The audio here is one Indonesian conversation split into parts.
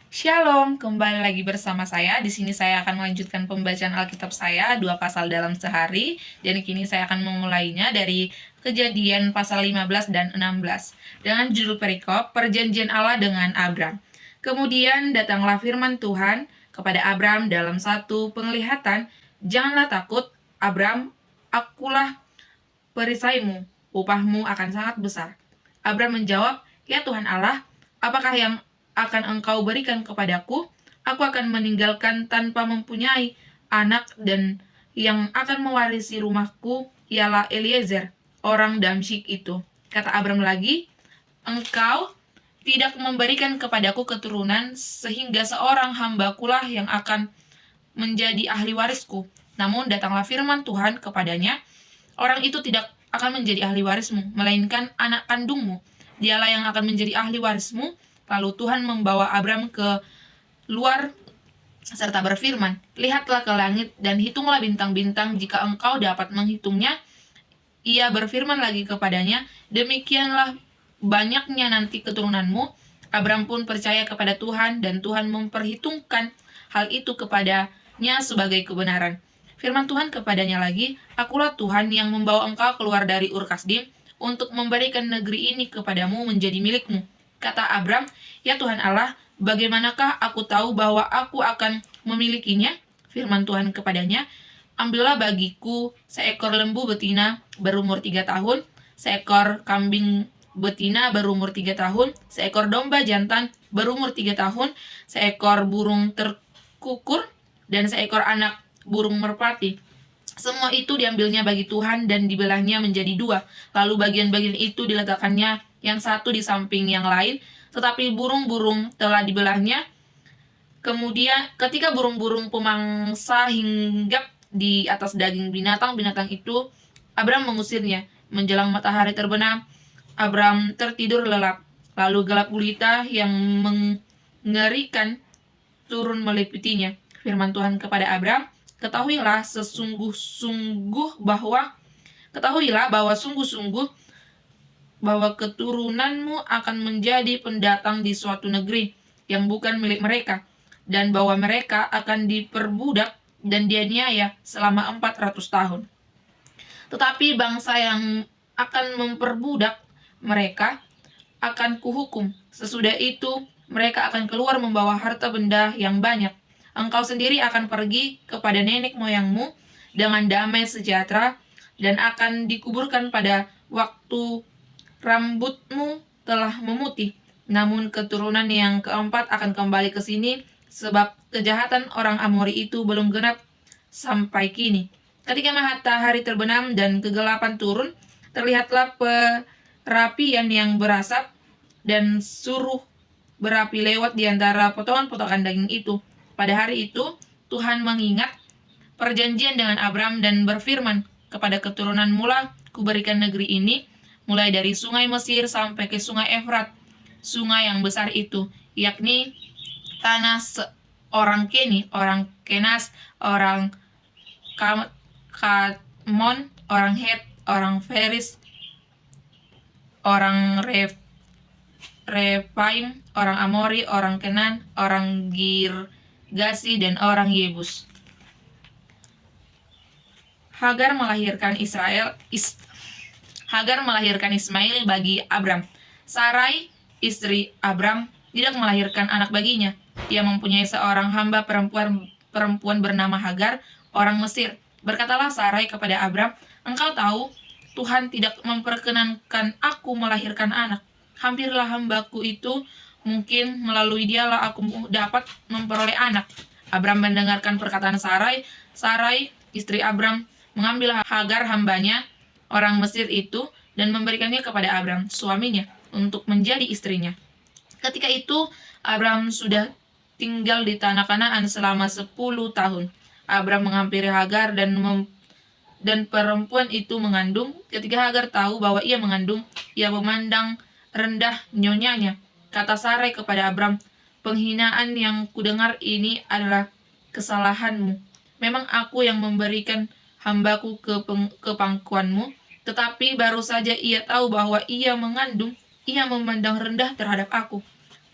Shalom, kembali lagi bersama saya. Di sini saya akan melanjutkan pembacaan Alkitab saya, 2 pasal dalam sehari. Dan kini saya akan memulainya dari Kejadian pasal 15 dan 16. Dengan judul perikop, Perjanjian Allah dengan Abram. Kemudian datanglah firman Tuhan kepada Abram dalam satu penglihatan, "Janganlah takut, Abram, akulah perisaimu, upahmu akan sangat besar." Abram menjawab, "Ya Tuhan Allah, apakah yang akan engkau berikan kepadaku? Aku akan meninggalkan tanpa mempunyai anak, dan yang akan mewarisi rumahku ialah Eliezer, orang Damsyik itu." Kata Abram lagi, "Engkau tidak memberikan kepadaku keturunan, sehingga seorang hambakulah yang akan menjadi ahli warisku." Namun datanglah firman Tuhan kepadanya, "Orang itu tidak akan menjadi ahli warismu, melainkan anak kandungmu. Dialah yang akan menjadi ahli warismu." Lalu Tuhan membawa Abram ke luar serta berfirman, "Lihatlah ke langit dan hitunglah bintang-bintang jika engkau dapat menghitungnya." Ia berfirman lagi kepadanya, "Demikianlah banyaknya nanti keturunanmu." Abram pun percaya kepada Tuhan, dan Tuhan memperhitungkan hal itu kepadanya sebagai kebenaran. Firman Tuhan kepadanya lagi, "Akulah Tuhan yang membawa engkau keluar dari Ur Kasdim untuk memberikan negeri ini kepadamu menjadi milikmu." Kata Abram, "Ya Tuhan Allah, bagaimanakah aku tahu bahwa aku akan memilikinya?" Firman Tuhan kepadanya, "Ambillah bagiku seekor lembu betina berumur 3 tahun, seekor kambing betina berumur 3 tahun, seekor domba jantan berumur 3 tahun, seekor burung terkukur, dan seekor anak burung merpati." Semua itu diambilnya bagi Tuhan dan dibelahnya menjadi dua. Lalu bagian-bagian itu diletakkannya yang satu di samping yang lain, tetapi burung-burung telah dibelahnya. Kemudian ketika burung-burung pemangsa hinggap di atas daging binatang-binatang itu, Abram mengusirnya. Menjelang matahari terbenam, Abram tertidur lelap. Lalu gelap gulita yang mengerikan turun meliputinya. Firman Tuhan kepada Abram, "Ketahuilah bahwa sungguh-sungguh bahwa keturunanmu akan menjadi pendatang di suatu negeri yang bukan milik mereka, dan bahwa mereka akan diperbudak dan dianiaya selama 400 tahun. Tetapi bangsa yang akan memperbudak mereka akan kuhukum. Sesudah itu mereka akan keluar membawa harta benda yang banyak. Engkau sendiri akan pergi kepada nenek moyangmu dengan damai sejahtera, dan akan dikuburkan pada waktu rambutmu telah memutih. Namun keturunan yang keempat akan kembali ke sini, sebab kejahatan orang Amori itu belum genap sampai kini." Ketika matahari terbenam dan kegelapan turun, terlihatlah perapian yang berasap dan suruh berapi lewat di antara potongan-potongan daging itu. Pada hari itu, Tuhan mengingat perjanjian dengan Abram dan berfirman, "Kepada keturunan mula kuberikan negeri ini, mulai dari sungai Mesir sampai ke sungai Efrat, sungai yang besar itu, yakni tanah orang Keni, orang Kenas, orang Kadmon, orang Het, orang Feris, orang Refaim, orang Amori, orang Kenan, orang Girgasi, dan orang Yebus." Hagar melahirkan Ismail bagi Abram. Sarai, istri Abram, tidak melahirkan anak baginya. Dia mempunyai seorang hamba perempuan bernama Hagar, orang Mesir. Berkatalah Sarai kepada Abram, "Engkau tahu, Tuhan tidak memperkenankan aku melahirkan anak. Hampirlah hambaku itu, mungkin melalui dialah aku dapat memperoleh anak." Abram mendengarkan perkataan Sarai. Sarai, istri Abram, mengambil Hagar hambanya, orang Mesir itu, dan memberikannya kepada Abram, suaminya, untuk menjadi istrinya. Ketika itu, Abram sudah tinggal di tanah Kanaan selama 10 tahun. Abram menghampiri Hagar dan perempuan itu mengandung. Ketika Hagar tahu bahwa ia mengandung, ia memandang rendah nyonyanya. Kata Sarai kepada Abram, "Penghinaan yang kudengar ini adalah kesalahanmu. Memang aku yang memberikan hambaku ke pangkuanmu, tetapi baru saja ia tahu bahwa ia mengandung, ia memandang rendah terhadap aku.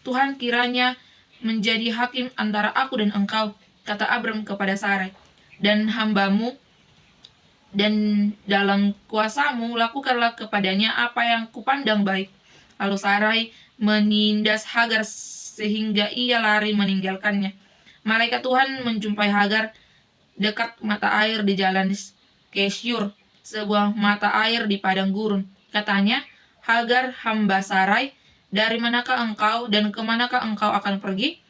Tuhan kiranya menjadi hakim antara aku dan engkau, kata Abram kepada Sarai, dan hambamu, dan dalam kuasamu lakukanlah kepadanya apa yang kupandang baik. Lalu Sarai menindas Hagar sehingga ia lari meninggalkannya. Malaikat Tuhan menjumpai Hagar dekat mata air di jalan Kesyur, sebuah mata air di padang gurun. Katanya, Hagar, hamba Sarai, dari manakah engkau dan kemanakah engkau akan pergi?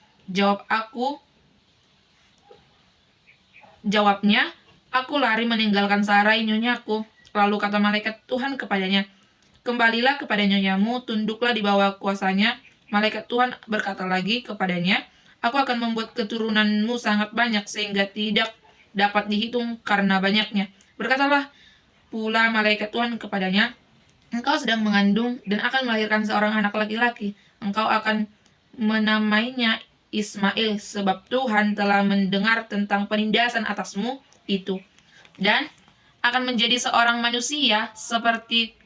Jawabnya, aku lari meninggalkan Sarai, nyonyaku. Lalu kata malaikat Tuhan kepadanya, kembalilah kepada nyonyamu, tunduklah di bawah kuasanya. Malaikat Tuhan berkata lagi kepadanya, aku akan membuat keturunanmu sangat banyak sehingga tidak dapat dihitung karena banyaknya. Berkatalah pula malaikat Tuhan kepadanya, engkau sedang mengandung dan akan melahirkan seorang anak laki-laki. Engkau akan menamainya Ismail, sebab Tuhan telah mendengar tentang penindasan atasmu itu, dan akan menjadi seorang manusia seperti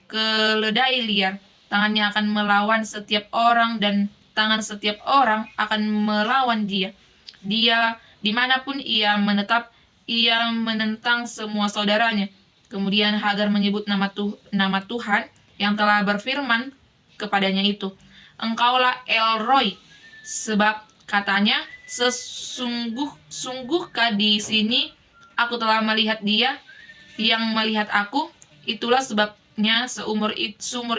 keledai liar. Tangannya akan melawan setiap orang dan tangan setiap orang akan melawan dia. Dia dimanapun ia menetap, ia menentang semua saudaranya. Kemudian Hagar menyebut nama Tuhan yang telah berfirman kepadanya itu, engkaulah El Roi, sebab katanya, sungguhkah di sini aku telah melihat dia yang melihat aku. Itulah sebabnya sumur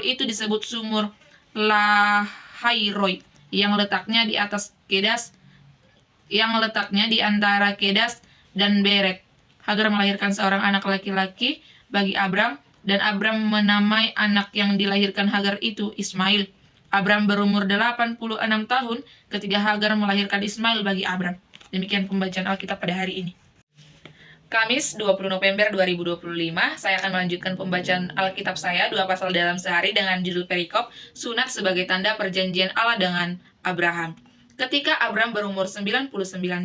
itu disebut sumur Lahairoi, yang letaknya di antara Kedas dan Beret. Hagar melahirkan seorang anak laki-laki bagi Abram, dan Abram menamai anak yang dilahirkan Hagar itu Ismail. Abram berumur 86 tahun ketika Hagar melahirkan Ismail bagi Abram. Demikian pembacaan Alkitab pada hari ini. Kamis 20 November 2025, saya akan melanjutkan pembacaan Alkitab saya 2 pasal dalam sehari dengan judul perikop, sunat sebagai tanda perjanjian Allah dengan Abraham. Ketika Abram berumur 99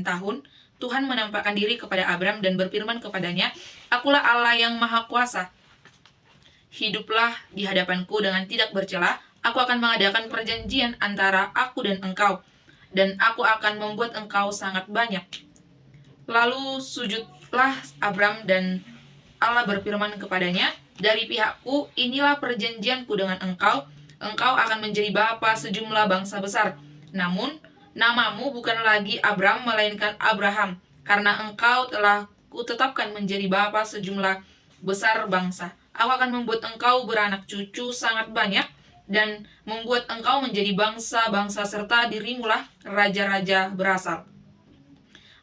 tahun, Tuhan menampakkan diri kepada Abram dan berfirman kepadanya, akulah Allah yang maha kuasa. Hiduplah di hadapanku dengan tidak bercela, aku akan mengadakan perjanjian antara aku dan engkau, dan aku akan membuat engkau sangat banyak. Lalu sujudlah Abram dan Allah berfirman kepadanya, dari pihakku inilah perjanjianku dengan engkau, engkau akan menjadi bapa sejumlah bangsa besar. Namun, namamu bukan lagi Abram melainkan Abraham, karena engkau telah kutetapkan menjadi bapa sejumlah besar bangsa. Aku akan membuat engkau beranak cucu sangat banyak, dan membuat engkau menjadi bangsa-bangsa serta dirimulah raja-raja berasal.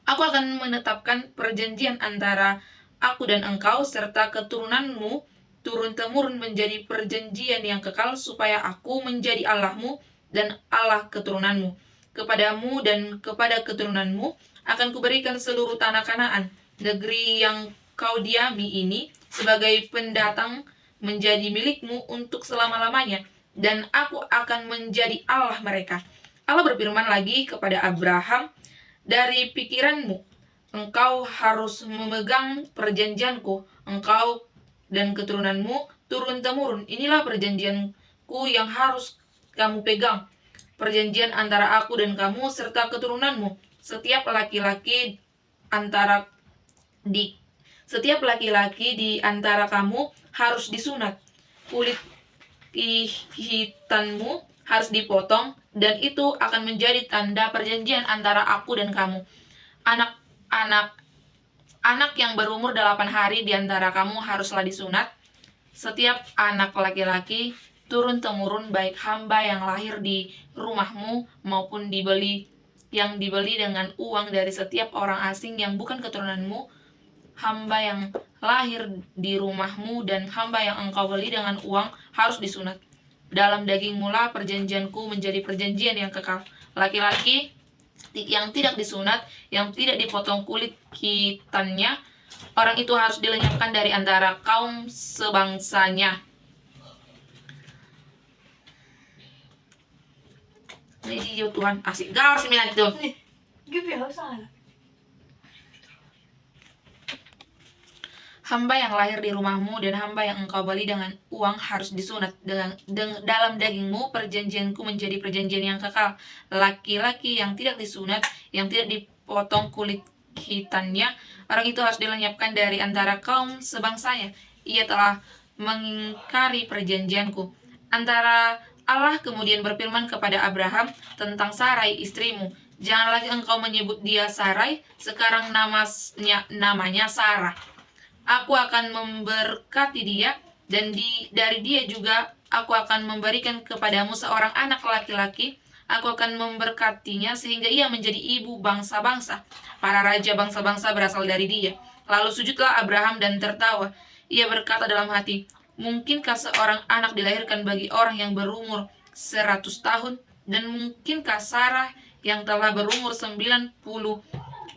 Aku akan menetapkan perjanjian antara aku dan engkau serta keturunanmu turun-temurun menjadi perjanjian yang kekal, supaya aku menjadi Allahmu dan Allah keturunanmu. Kepadamu dan kepada keturunanmu akan kuberikan seluruh tanah Kanaan, negeri yang kau diami ini sebagai pendatang, menjadi milikmu untuk selama-lamanya, dan aku akan menjadi Allah mereka. Allah berfirman lagi kepada Abraham, dari pikiranmu engkau harus memegang perjanjianku, engkau dan keturunanmu turun-temurun. Inilah perjanjianku yang harus kamu pegang, perjanjian antara aku dan kamu serta keturunanmu. Setiap laki-laki di antara kamu harus disunat. Kulit hitanmu harus dipotong, dan itu akan menjadi tanda perjanjian antara aku dan kamu. Anak yang berumur 8 hari di antara kamu haruslah disunat. Setiap anak laki-laki turun-temurun, baik hamba yang lahir di rumahmu maupun yang dibeli dengan uang dari setiap orang asing yang bukan keturunanmu, hamba yang lahir di rumahmu dan hamba yang engkau beli dengan uang harus disunat. Dalam dagingmu lah perjanjianku menjadi perjanjian yang kekal. Laki-laki yang tidak disunat, yang tidak dipotong kulit hitannya, orang itu harus dilenyapkan dari antara kaum sebangsanya. Ini Tuhan asik gaul 9 itu. Hamba yang lahir di rumahmu dan hamba yang engkau beli dengan uang harus disunat. Dalam dagingmu perjanjianku menjadi perjanjian yang kekal. Laki-laki yang tidak disunat, yang tidak dipotong kulit hitannya, orang itu harus dilenyapkan dari antara kaum sebangsanya. Ia telah mengingkari perjanjianku. Antara Allah kemudian berfirman kepada Abraham tentang Sarai istrimu. Jangan lagi engkau menyebut dia Sarai, sekarang namanya Sarah. Aku akan memberkati dia, dan dari dia juga aku akan memberikan kepadamu seorang anak laki-laki. Aku akan memberkatinya sehingga ia menjadi ibu bangsa-bangsa. Para raja bangsa-bangsa berasal dari dia. Lalu sujudlah Abraham dan tertawa. Ia berkata dalam hati, mungkinkah seorang anak dilahirkan bagi orang yang berumur 100 tahun? Dan mungkinkah Sarah yang telah berumur 90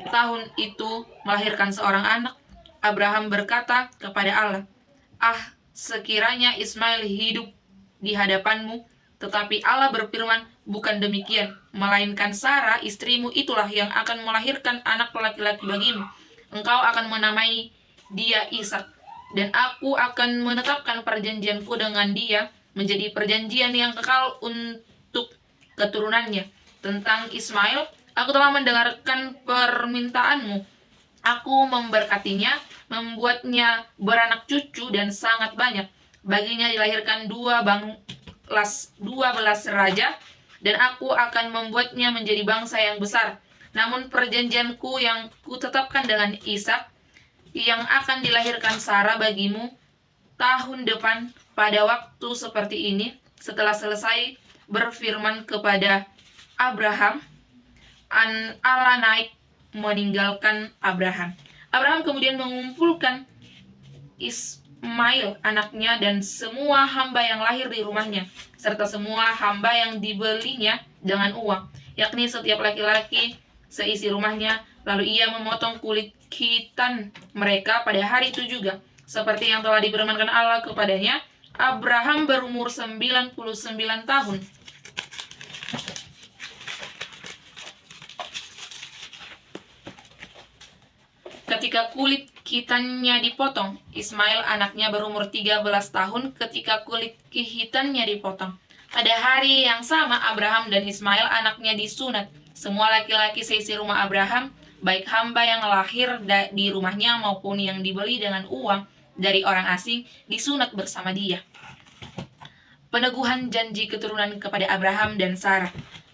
tahun itu melahirkan seorang anak? Abraham berkata kepada Allah, sekiranya Ismail hidup di hadapanmu. Tetapi Allah berfirman, bukan demikian, melainkan Sarah istrimu itulah yang akan melahirkan anak laki-laki bagimu. Engkau akan menamai dia Ishak, dan aku akan menetapkan perjanjianku dengan dia menjadi perjanjian yang kekal untuk keturunannya. Tentang Ismail, aku telah mendengarkan permintaanmu. Aku memberkatinya, membuatnya beranak cucu dan sangat banyak. Baginya dilahirkan 12 raja, dan aku akan membuatnya menjadi bangsa yang besar. Namun perjanjianku yang kutetapkan dengan Ishak, yang akan dilahirkan Sarah bagimu tahun depan pada waktu seperti ini, setelah selesai berfirman kepada Abraham, Allah naik meninggalkan Abraham. Abraham kemudian mengumpulkan Ismail anaknya dan semua hamba yang lahir di rumahnya, serta semua hamba yang dibelinya dengan uang, yakni setiap laki-laki seisi rumahnya. Lalu ia memotong kulit khitan mereka pada hari itu juga, seperti yang telah difirmankan Allah kepadanya. Abraham berumur 99 tahun. Ketika kulit khitannya dipotong, Ismail anaknya berumur 13 tahun ketika kulit khitannya dipotong. Pada hari yang sama, Abraham dan Ismail anaknya disunat. Semua laki-laki seisi rumah Abraham, baik hamba yang lahir di rumahnya maupun yang dibeli dengan uang dari orang asing, disunat bersama dia. Peneguhan janji keturunan kepada Abraham dan Sarah.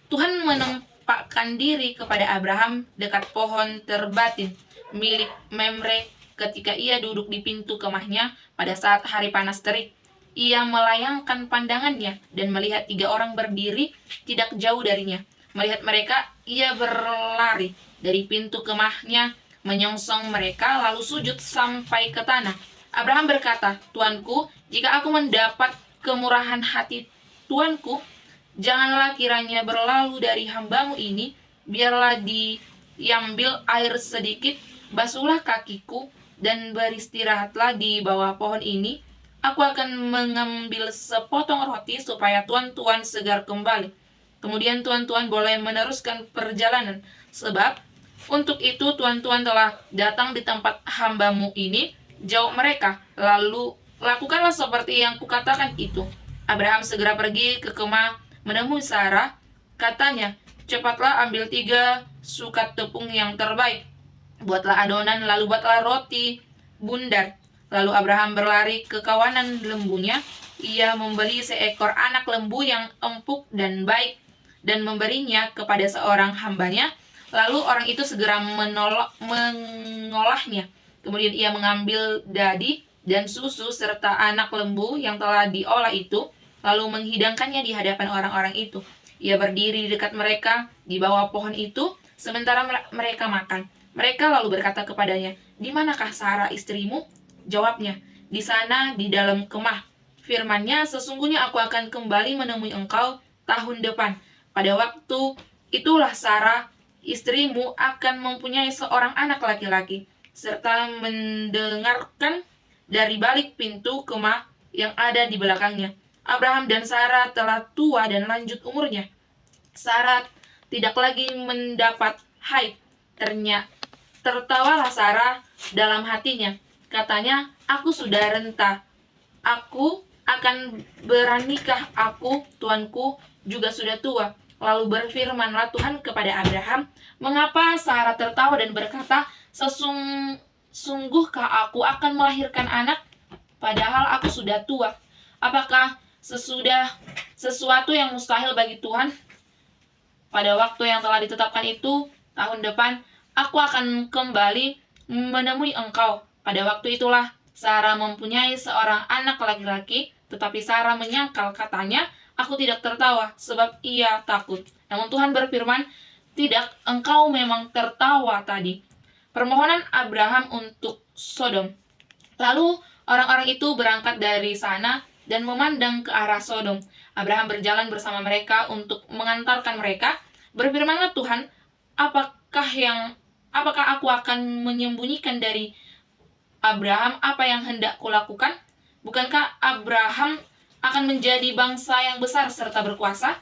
Tuhan menempatkan diri kepada Abraham dekat pohon terbatin milik Memre ketika ia duduk di pintu kemahnya pada saat hari panas terik. Ia melayangkan pandangannya dan melihat 3 orang berdiri tidak jauh darinya. Melihat mereka, ia berlari dari pintu kemahnya, menyongsong mereka, lalu sujud sampai ke tanah. Abraham berkata, Tuanku, jika aku mendapat kemurahan hati Tuanku, janganlah kiranya berlalu dari hambamu ini, biarlah diambil air sedikit, basuhlah kakiku, dan beristirahatlah di bawah pohon ini. Aku akan mengambil sepotong roti supaya tuan-tuan segar kembali. Kemudian tuan-tuan boleh meneruskan perjalanan, sebab untuk itu tuan-tuan telah datang di tempat hambamu ini. Jawab mereka, lalu lakukanlah seperti yang kukatakan itu. Abraham segera pergi ke kemah menemui Sarah. Katanya, cepatlah ambil 3 sukat tepung yang terbaik. Buatlah adonan, lalu buatlah roti bundar. Lalu Abraham berlari ke kawanan lembunya. Ia membeli seekor anak lembu yang empuk dan baik dan memberinya kepada seorang hambanya. Lalu orang itu segera mengolahnya. Kemudian ia mengambil dadi dan susu serta anak lembu yang telah diolah itu, lalu menghidangkannya di hadapan orang-orang itu. Ia berdiri di dekat mereka di bawah pohon itu, sementara mereka makan. Mereka lalu berkata kepadanya, di manakah Sarah istrimu? Jawabnya, di sana di dalam kemah. Firman-Nya, sesungguhnya aku akan kembali menemui engkau tahun depan. Pada waktu itulah Sarah istrimu akan mempunyai seorang anak laki-laki, serta mendengarkan dari balik pintu kemah yang ada di belakangnya. Abraham dan Sarah telah tua dan lanjut umurnya. Sarah tidak lagi mendapat haid. Tertawalah Sarah dalam hatinya. Katanya, aku sudah renta. Aku akan beranikah aku, tuanku, juga sudah tua. Lalu berfirmanlah Tuhan kepada Abraham, mengapa Sarah tertawa dan berkata, sungguhkah aku akan melahirkan anak, padahal aku sudah tua? Apakah sesuatu yang mustahil bagi Tuhan? Pada waktu yang telah ditetapkan itu, tahun depan, aku akan kembali menemui engkau. Pada waktu itulah Sarah mempunyai seorang anak laki-laki, tetapi Sarah menyangkal, katanya, aku tidak tertawa, sebab ia takut. Namun Tuhan berfirman, tidak, engkau memang tertawa tadi. Permohonan Abraham untuk Sodom. Lalu orang-orang itu berangkat dari sana dan memandang ke arah Sodom. Abraham berjalan bersama mereka untuk mengantarkan mereka. Berfirmanlah Tuhan, apakah aku akan menyembunyikan dari Abraham apa yang hendak kulakukan? Bukankah Abraham akan menjadi bangsa yang besar serta berkuasa?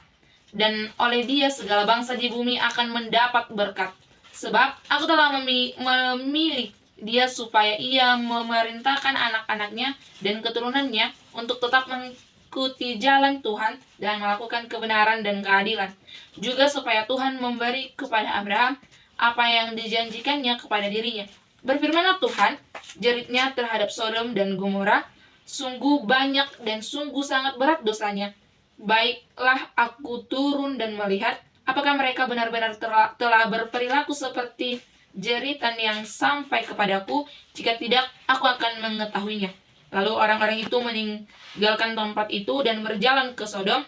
Dan oleh dia segala bangsa di bumi akan mendapat berkat. Sebab aku telah memilih dia supaya ia memerintahkan anak-anaknya dan keturunannya untuk tetap mengikuti jalan Tuhan dan melakukan kebenaran dan keadilan. Juga supaya Tuhan memberi kepada Abraham apa yang dijanjikannya kepada dirinya. Berfirmanlah Tuhan, jeritnya terhadap Sodom dan Gomora, sungguh banyak dan sungguh sangat berat dosanya. Baiklah aku turun dan melihat apakah mereka benar-benar telah berperilaku seperti jeritan yang sampai kepadaku. Jika tidak, aku akan mengetahuinya. Lalu orang-orang itu meninggalkan tempat itu dan berjalan ke Sodom.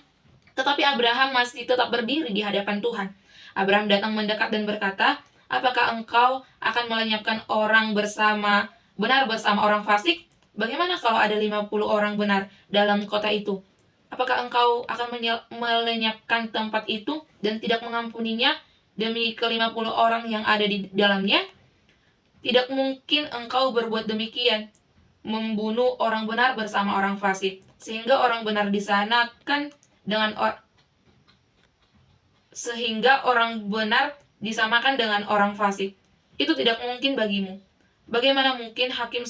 Tetapi Abraham masih tetap berdiri di hadapan Tuhan. Abraham datang mendekat dan berkata, apakah engkau akan melenyapkan orang benar bersama orang fasik? Bagaimana kalau ada 50 orang benar dalam kota itu? Apakah engkau akan melenyapkan tempat itu dan tidak mengampuninya demi ke-50 orang yang ada di dalamnya? Tidak mungkin engkau berbuat demikian, membunuh orang benar bersama orang fasik, sehingga orang benar disamakan dengan orang fasik. Itu tidak mungkin bagimu. Bagaimana mungkin hakim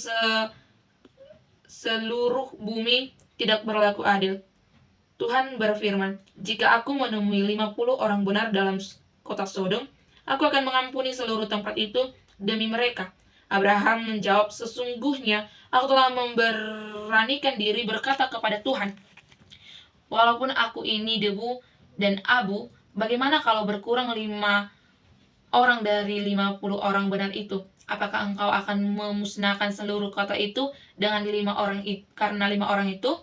seluruh bumi tidak berlaku adil? Tuhan berfirman, jika aku menemui 50 orang benar dalam kota Sodom, aku akan mengampuni seluruh tempat itu demi mereka. Abraham menjawab, sesungguhnya aku telah memberanikan diri berkata kepada Tuhan, walaupun aku ini debu dan abu, bagaimana kalau berkurang 5 orang dari 50 orang benar itu? Apakah engkau akan memusnahkan seluruh kota itu dengan 5 orang karena 5 orang itu?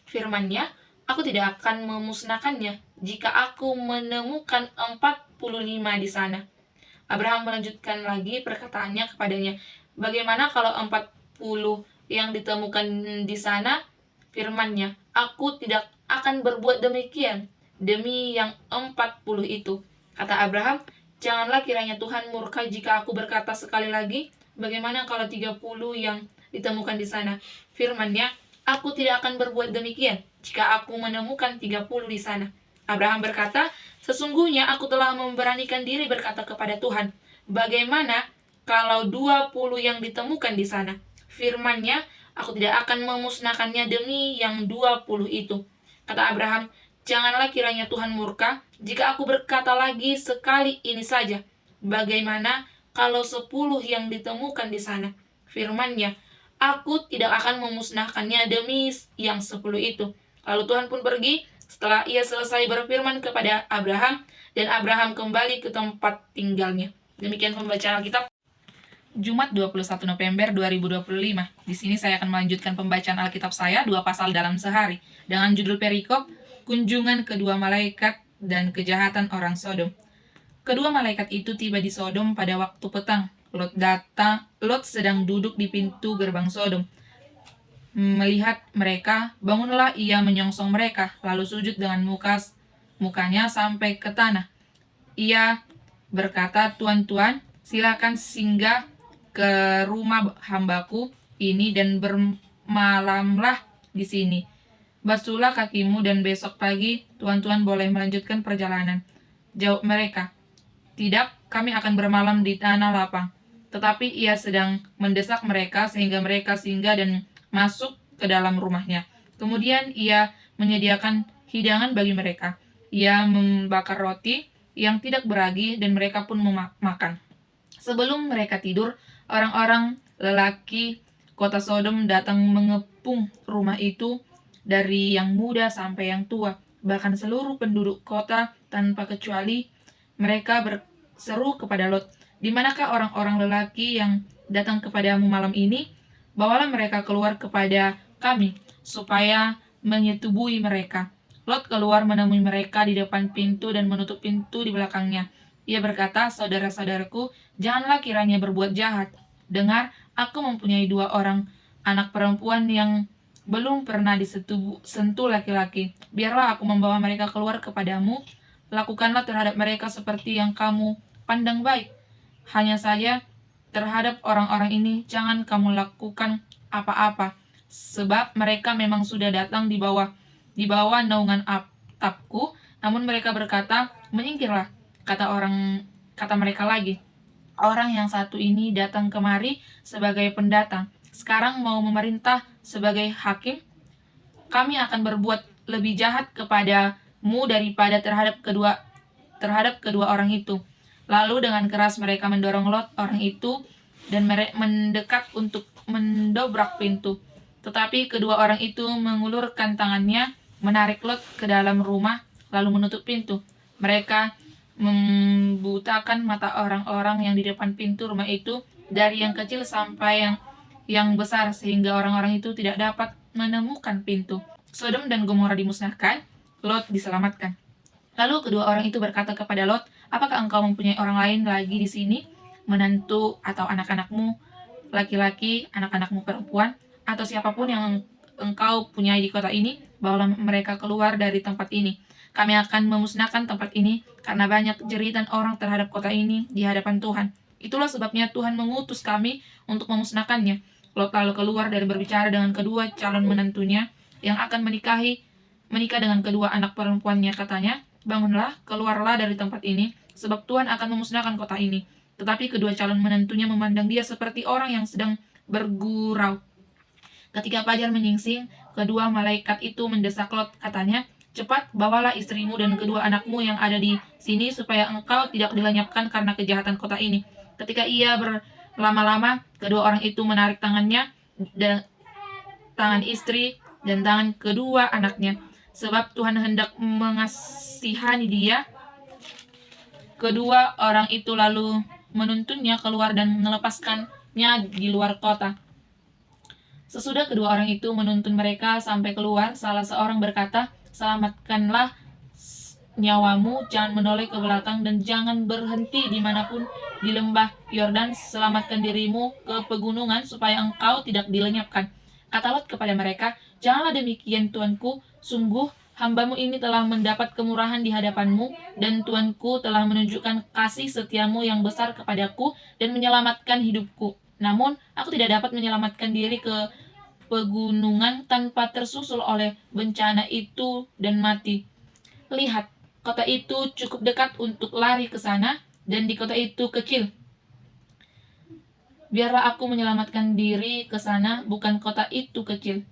Firman-Nya, aku tidak akan memusnahkannya jika aku menemukan 45 di sana. Abraham melanjutkan lagi perkataannya kepadanya, bagaimana kalau 40 yang ditemukan di sana? Firman-Nya, aku tidak akan berbuat demikian demi yang 40 itu. Kata Abraham, janganlah kiranya Tuhan murka jika aku berkata sekali lagi, bagaimana kalau 30 yang ditemukan di sana? Firman-Nya, aku tidak akan berbuat demikian jika aku menemukan 30 di sana. Abraham berkata, sesungguhnya aku telah memberanikan diri berkata kepada Tuhan, bagaimana kalau 20 yang ditemukan di sana? Firman-Nya, aku tidak akan memusnahkannya demi yang 20 itu. Kata Abraham, janganlah kiranya Tuhan murka jika aku berkata lagi sekali ini saja. Bagaimana kalau 10 yang ditemukan di sana? Firman-Nya, aku tidak akan memusnahkannya demi yang 10 itu. Lalu Tuhan pun pergi setelah ia selesai berfirman kepada Abraham, dan Abraham kembali ke tempat tinggalnya. Demikian pembacaan Alkitab Jumat 21 November 2025. Di sini saya akan melanjutkan pembacaan Alkitab saya 2 pasal dalam sehari dengan judul perikop kunjungan kedua malaikat dan kejahatan orang Sodom. Kedua malaikat itu tiba di Sodom pada waktu petang. Lot sedang duduk di pintu gerbang Sodom. Melihat mereka, bangunlah ia menyongsong mereka, lalu sujud dengan mukanya sampai ke tanah. Ia berkata, Tuan-tuan, silakan singgah ke rumah hambaku ini dan bermalamlah di sini. Basuhlah kakimu dan besok pagi tuan-tuan boleh melanjutkan perjalanan. Jawab mereka, tidak, kami akan bermalam di tanah lapang. tetapi ia sedang mendesak mereka sehingga mereka singgah dan masuk ke dalam rumahnya. Kemudian ia menyediakan hidangan bagi mereka. Ia membakar roti yang tidak beragi dan mereka pun makan. Sebelum mereka tidur, orang-orang lelaki kota Sodom datang mengepung rumah itu, dari yang muda sampai yang tua. Bahkan seluruh penduduk kota tanpa kecuali mereka berseru kepada Lot, "Di manakah orang-orang lelaki yang datang kepadamu malam ini? Bawalah mereka keluar kepada kami, supaya menyetubui mereka." Lot keluar menemui mereka di depan pintu dan menutup pintu di belakangnya. Ia berkata, "Saudara-saudaraku, janganlah kiranya berbuat jahat. Dengar, aku mempunyai 2 orang anak perempuan yang belum pernah disentuh laki-laki. Biarlah aku membawa mereka keluar kepadamu. Lakukanlah terhadap mereka seperti yang kamu pandang baik. Hanya saja terhadap orang-orang ini jangan kamu lakukan apa-apa, sebab mereka memang sudah datang di bawah naungan atapku." Namun mereka berkata, "Menyingkirlah," kata mereka lagi. "Orang yang satu ini datang kemari sebagai pendatang, sekarang mau memerintah sebagai hakim. Kami akan berbuat lebih jahat kepadamu daripada terhadap kedua orang itu." Lalu dengan keras mereka mendorong Lot orang itu dan mendekat untuk mendobrak pintu. Tetapi kedua orang itu mengulurkan tangannya, menarik Lot ke dalam rumah, lalu menutup pintu. Mereka membutakan mata orang-orang yang di depan pintu rumah itu, dari yang kecil sampai yang besar, sehingga orang-orang itu tidak dapat menemukan pintu. Sodom dan Gomora dimusnahkan, Lot diselamatkan. Lalu kedua orang itu berkata kepada Lot, "Apakah engkau mempunyai orang lain lagi di sini, menantu atau anak-anakmu laki-laki, anak-anakmu perempuan, atau siapapun yang engkau punyai di kota ini? Bawalah mereka keluar dari tempat ini. Kami akan memusnahkan tempat ini, karena banyak jeritan orang terhadap kota ini di hadapan Tuhan. Itulah sebabnya Tuhan mengutus kami untuk memusnahkannya." Lot lalu keluar dan berbicara dengan kedua calon menantunya yang akan menikah dengan kedua anak perempuannya. Katanya, "Bangunlah, keluarlah dari tempat ini, sebab Tuhan akan memusnahkan kota ini." Tetapi kedua calon menantunya memandang dia seperti orang yang sedang bergurau. Ketika fajar menyingsing, kedua malaikat itu mendesak Lot. Katanya, "Cepat, bawalah istrimu dan kedua anakmu yang ada di sini, supaya engkau tidak dilenyapkan karena kejahatan kota ini." Ketika ia berlama-lama, kedua orang itu menarik tangannya, tangan istri dan tangan kedua anaknya. Sebab Tuhan hendak mengasihani dia. Kedua orang itu lalu menuntunnya keluar dan melepaskannya di luar kota. Sesudah kedua orang itu menuntun mereka sampai keluar, salah seorang berkata, "Selamatkanlah nyawamu, jangan menoleh ke belakang dan jangan berhenti dimanapun di lembah Yordan. Selamatkan dirimu ke pegunungan supaya engkau tidak dilenyapkan." Kata Lot kepada mereka, "Janganlah demikian, tuanku. Sungguh hambamu ini telah mendapat kemurahan di hadapanmu, dan tuanku telah menunjukkan kasih setiamu yang besar kepadaku dan menyelamatkan hidupku. Namun aku tidak dapat menyelamatkan diri ke pegunungan tanpa tersusul oleh bencana itu dan mati. Lihat, kota itu cukup dekat untuk lari ke sana, dan di kota itu kecil. Biarlah aku menyelamatkan diri ke sana, bukan kota itu kecil.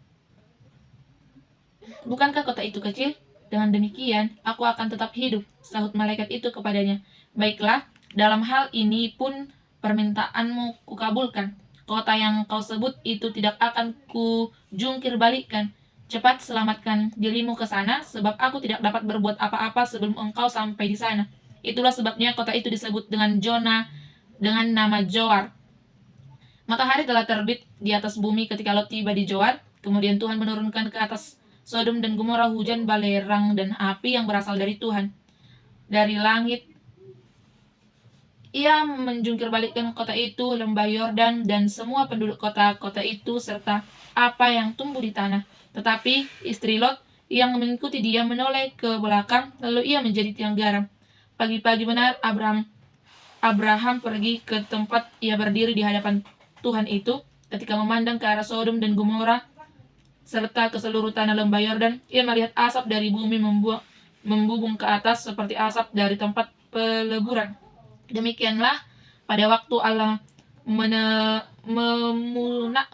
Bukankah kota itu kecil? Dengan demikian, aku akan tetap hidup," sahut malaikat itu kepadanya. "Baiklah, dalam hal ini pun permintaanmu kukabulkan. Kota yang kau sebut itu tidak akan kujungkir balikkan. Cepat selamatkan dirimu ke sana, sebab aku tidak dapat berbuat apa-apa sebelum engkau sampai di sana." Itulah sebabnya kota itu disebut dengan nama Zoar. Matahari telah terbit di atas bumi ketika Lot tiba di Zoar. Kemudian Tuhan menurunkan ke atas Sodom dan Gomora hujan belerang dan api yang berasal dari Tuhan. Dari langit ia menjungkir balikkan kota itu, lembah Yordan, dan semua penduduk kota-kota itu, serta apa yang tumbuh di tanah. Tetapi istri Lot yang mengikuti dia menoleh ke belakang, lalu ia menjadi tiang garam. Pagi-pagi benar Abraham pergi ke tempat ia berdiri di hadapan Tuhan itu. Ketika memandang ke arah Sodom dan Gomora serta ke seluruh tanah lembah Yordan, ia melihat asap dari bumi membubung ke atas seperti asap dari tempat peleburan. Demikianlah pada waktu Allah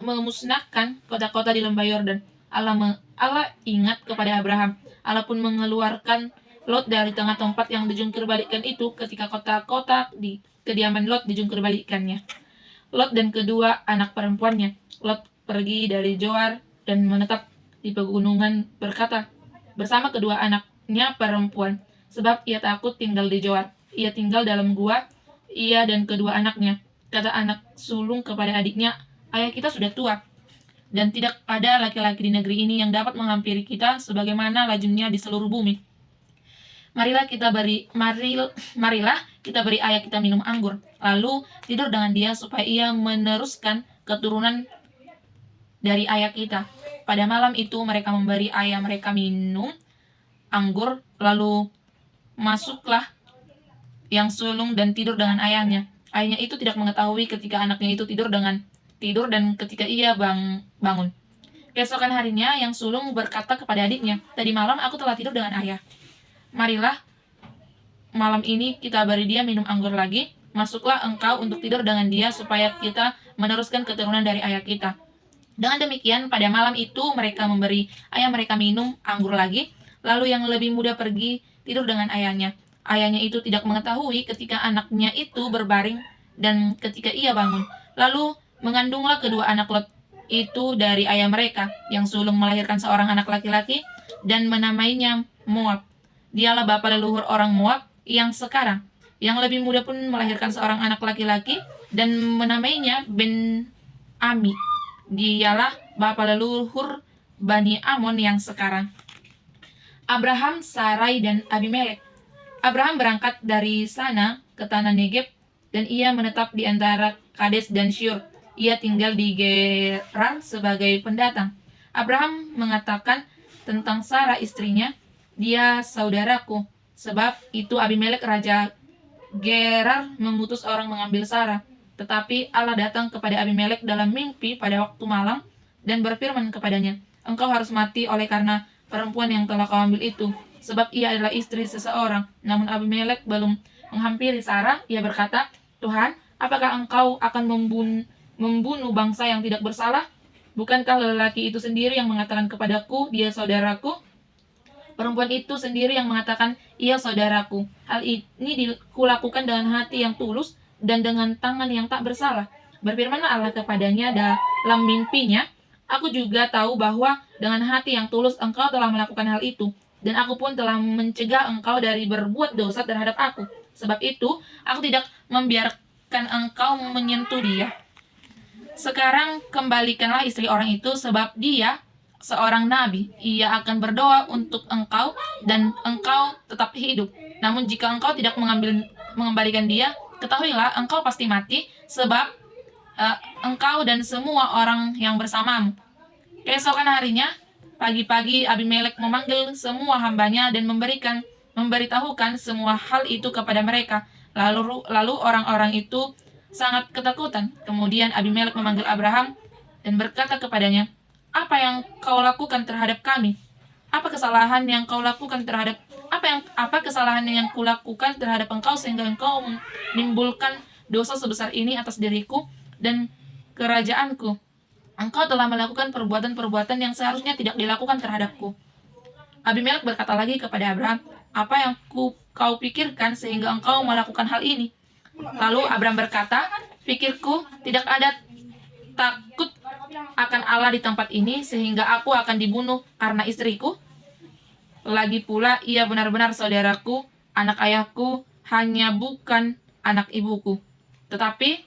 memusnahkan kota-kota di lembah Yordan. Allah ingat kepada Abraham. Allah pun mengeluarkan Lot dari tengah tempat yang dijungkir balikkan itu ketika kota-kota di kediaman Lot dijungkir balikkannya. Lot dan kedua anak perempuannya. Lot pergi dari Zoar dan menetap di pegunungan berkata bersama kedua anaknya perempuan, sebab ia takut tinggal di Zoar. Ia tinggal dalam gua, ia dan kedua anaknya. Kata anak sulung kepada adiknya, ayah kita sudah tua, dan tidak ada laki-laki di negeri ini yang dapat menghampiri kita sebagaimana lajunya di seluruh bumi. Marilah kita beri ayah kita minum anggur, lalu tidur dengan dia supaya ia meneruskan keturunan dari ayah kita. Pada malam itu mereka memberi ayah mereka minum anggur, lalu masuklah yang sulung dan tidur dengan ayahnya. Ayahnya itu tidak mengetahui ketika anaknya itu tidur dan ketika ia bangun. Keesokan harinya yang sulung berkata kepada adiknya, tadi malam aku telah tidur dengan ayah. Marilah malam ini kita beri dia minum anggur lagi. Masuklah engkau untuk tidur dengan dia supaya kita meneruskan keturunan dari ayah kita. Dengan demikian pada malam itu mereka memberi ayah mereka minum anggur lagi. Lalu yang lebih muda pergi tidur dengan ayahnya. Ayahnya itu tidak mengetahui ketika anaknya itu berbaring dan ketika ia bangun. Lalu mengandunglah kedua anak Lot itu dari ayah mereka. Yang sulung melahirkan seorang anak laki-laki dan menamainya Moab. Dialah bapa leluhur orang Moab yang sekarang. Yang lebih muda pun melahirkan seorang anak laki-laki dan menamainya Ben-Ami. Dialah bapa leluhur Bani Amon yang sekarang. Abraham, Sarai, dan Abimelek. Abraham berangkat dari sana ke tanah Negeb dan ia menetap di antara Kades dan Syur. Ia tinggal di Gerar sebagai pendatang. Abraham mengatakan tentang Sarah istrinya, dia saudaraku. Sebab itu Abimelek raja Gerar mengutus orang mengambil Sarah. Tetapi Allah datang kepada Abimelek dalam mimpi pada waktu malam dan berfirman kepadanya, engkau harus mati oleh karena perempuan yang telah kau ambil itu, sebab ia adalah istri seseorang. Namun Abimelek belum menghampiri Sarah. Ia berkata, Tuhan, apakah engkau akan membunuh bangsa yang tidak bersalah? Bukankah lelaki itu sendiri yang mengatakan kepadaku, dia saudaraku? Perempuan itu sendiri yang mengatakan, ia saudaraku. Hal ini kulakukan dengan hati yang tulus dan dengan tangan yang tak bersalah. Berfirmanlah Allah kepadanya dalam mimpinya, aku juga tahu bahwa dengan hati yang tulus engkau telah melakukan hal itu, dan aku pun telah mencegah engkau dari berbuat dosa terhadap aku. Sebab itu, aku tidak membiarkan engkau menyentuh dia. Sekarang kembalikanlah istri orang itu, sebab dia seorang nabi. Ia akan berdoa untuk engkau dan engkau tetap hidup. Namun jika engkau tidak mengembalikan dia, ketahuilah engkau pasti mati, sebab engkau dan semua orang yang bersamamu. Keesokan harinya, pagi-pagi Abimelek memanggil semua hambanya dan memberitahukan semua hal itu kepada mereka. Lalu orang-orang itu sangat ketakutan. Kemudian Abimelek memanggil Abraham dan berkata kepadanya, apa yang kau lakukan terhadap kami? Apa kesalahan yang kulakukan terhadap engkau sehingga engkau menimbulkan dosa sebesar ini atas diriku dan kerajaanku? Engkau telah melakukan perbuatan-perbuatan yang seharusnya tidak dilakukan terhadapku. Abimelek berkata lagi kepada Abraham, apa yang kau pikirkan sehingga engkau melakukan hal ini? Lalu Abraham berkata, pikirku tidak ada takut akan Allah di tempat ini sehingga aku akan dibunuh karena istriku. Lagi pula ia benar-benar saudaraku, anak ayahku, hanya bukan anak ibuku. Tetapi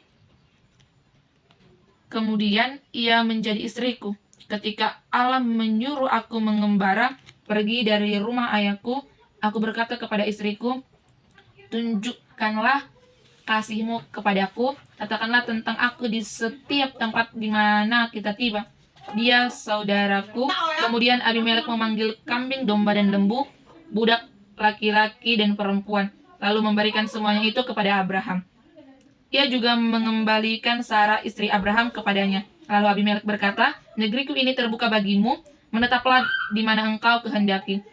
kemudian ia menjadi istriku. Ketika Allah menyuruh aku mengembara pergi dari rumah ayahku, aku berkata kepada istriku, tunjukkanlah kasihmu kepadaku, katakanlah tentang aku di setiap tempat di mana kita tiba. Dia saudaraku. Kemudian Abimelek memanggil kambing, domba, dan lembu, budak laki-laki dan perempuan, lalu memberikan semuanya itu kepada Abraham. Ia juga mengembalikan Sarah istri Abraham kepadanya. Lalu Abimelek berkata, negeriku ini terbuka bagimu, menetaplah di mana engkau kehendaki.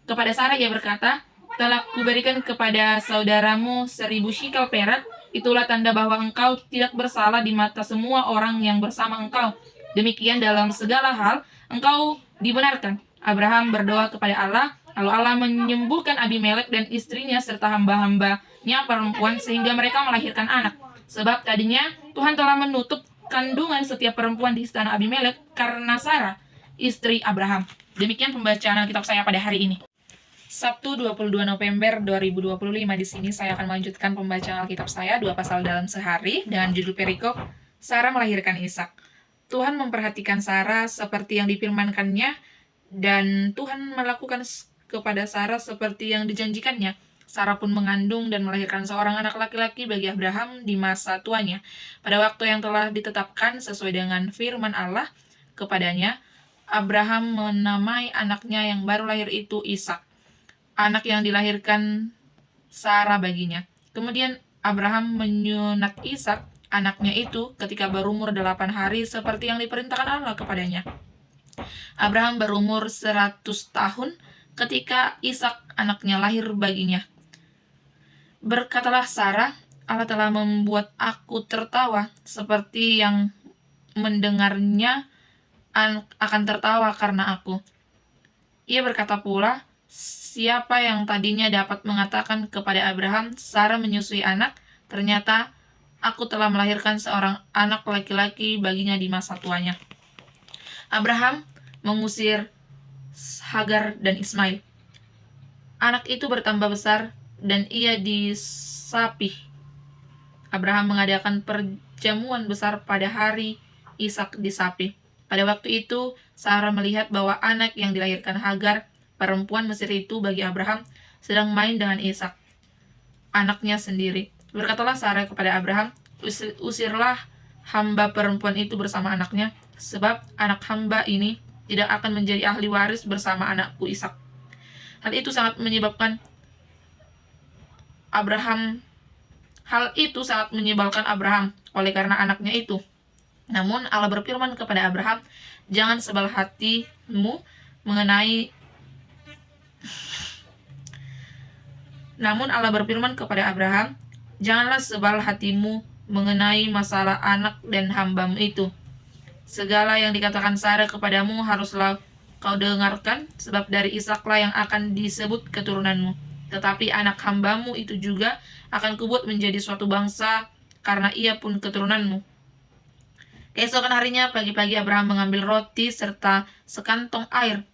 Kepada Sarah ia berkata, telah kuberikan kepada saudaramu 1000 shikel perak Itulah tanda bahwa engkau tidak bersalah di mata semua orang yang bersama engkau. Demikian dalam segala hal, engkau dibenarkan. Abraham berdoa kepada Allah, lalu Allah menyembuhkan Abimelek dan istrinya serta hamba-hambanya perempuan sehingga mereka melahirkan anak. Sebab tadinya Tuhan telah menutup kandungan setiap perempuan di istana Abimelek karena Sarah, istri Abraham. Demikian pembacaan Alkitab saya pada hari ini. Sabtu 22 November 2025. Di sini saya akan melanjutkan pembacaan Alkitab saya 2 pasal dalam sehari dengan judul perikop Sarah melahirkan Ishak. Tuhan memperhatikan Sarah seperti yang difirmankannya dan Tuhan melakukan kepada Sarah seperti yang dijanjikannya. Sarah pun mengandung dan melahirkan seorang anak laki-laki bagi Abraham di masa tuanya. Pada waktu yang telah ditetapkan sesuai dengan firman Allah kepadanya, Abraham menamai anaknya yang baru lahir itu Ishak, anak yang dilahirkan Sarah baginya. Kemudian Abraham menyunat Ishak, anaknya itu, ketika berumur 8 hari seperti yang diperintahkan Allah kepadanya. Abraham berumur 100 tahun ketika Ishak anaknya lahir baginya. Berkatalah Sarah, Allah telah membuat aku tertawa seperti yang mendengarnya akan tertawa karena aku. Ia berkata pula, siapa yang tadinya dapat mengatakan kepada Abraham, Sarah menyusui anak, ternyata aku telah melahirkan seorang anak laki-laki baginya di masa tuanya. Abraham mengusir Hagar dan Ismail. Anak itu bertambah besar dan ia disapih. Abraham mengadakan perjamuan besar pada hari Ishak disapih. Pada waktu itu, Sarah melihat bahwa anak yang dilahirkan Hagar, perempuan Mesir itu bagi Abraham, sedang main dengan Ishak, anaknya sendiri. Berkatalah Sarah kepada Abraham, usirlah hamba perempuan itu bersama anaknya, sebab anak hamba ini tidak akan menjadi ahli waris bersama anakku Ishak. Hal itu sangat menyebalkan Abraham oleh karena anaknya itu. Namun Allah berfirman kepada Abraham, jangan sebal hatimu mengenai Namun Allah berfirman kepada Abraham, janganlah sebal hatimu mengenai masalah anak dan hambamu itu. Segala yang dikatakan Sarah kepadamu haruslah kau dengarkan, sebab dari Ishaklah yang akan disebut keturunanmu. Tetapi anak hambamu itu juga akan kubuat menjadi suatu bangsa, karena ia pun keturunanmu. Keesokan harinya pagi-pagi Abraham mengambil roti serta sekantong air,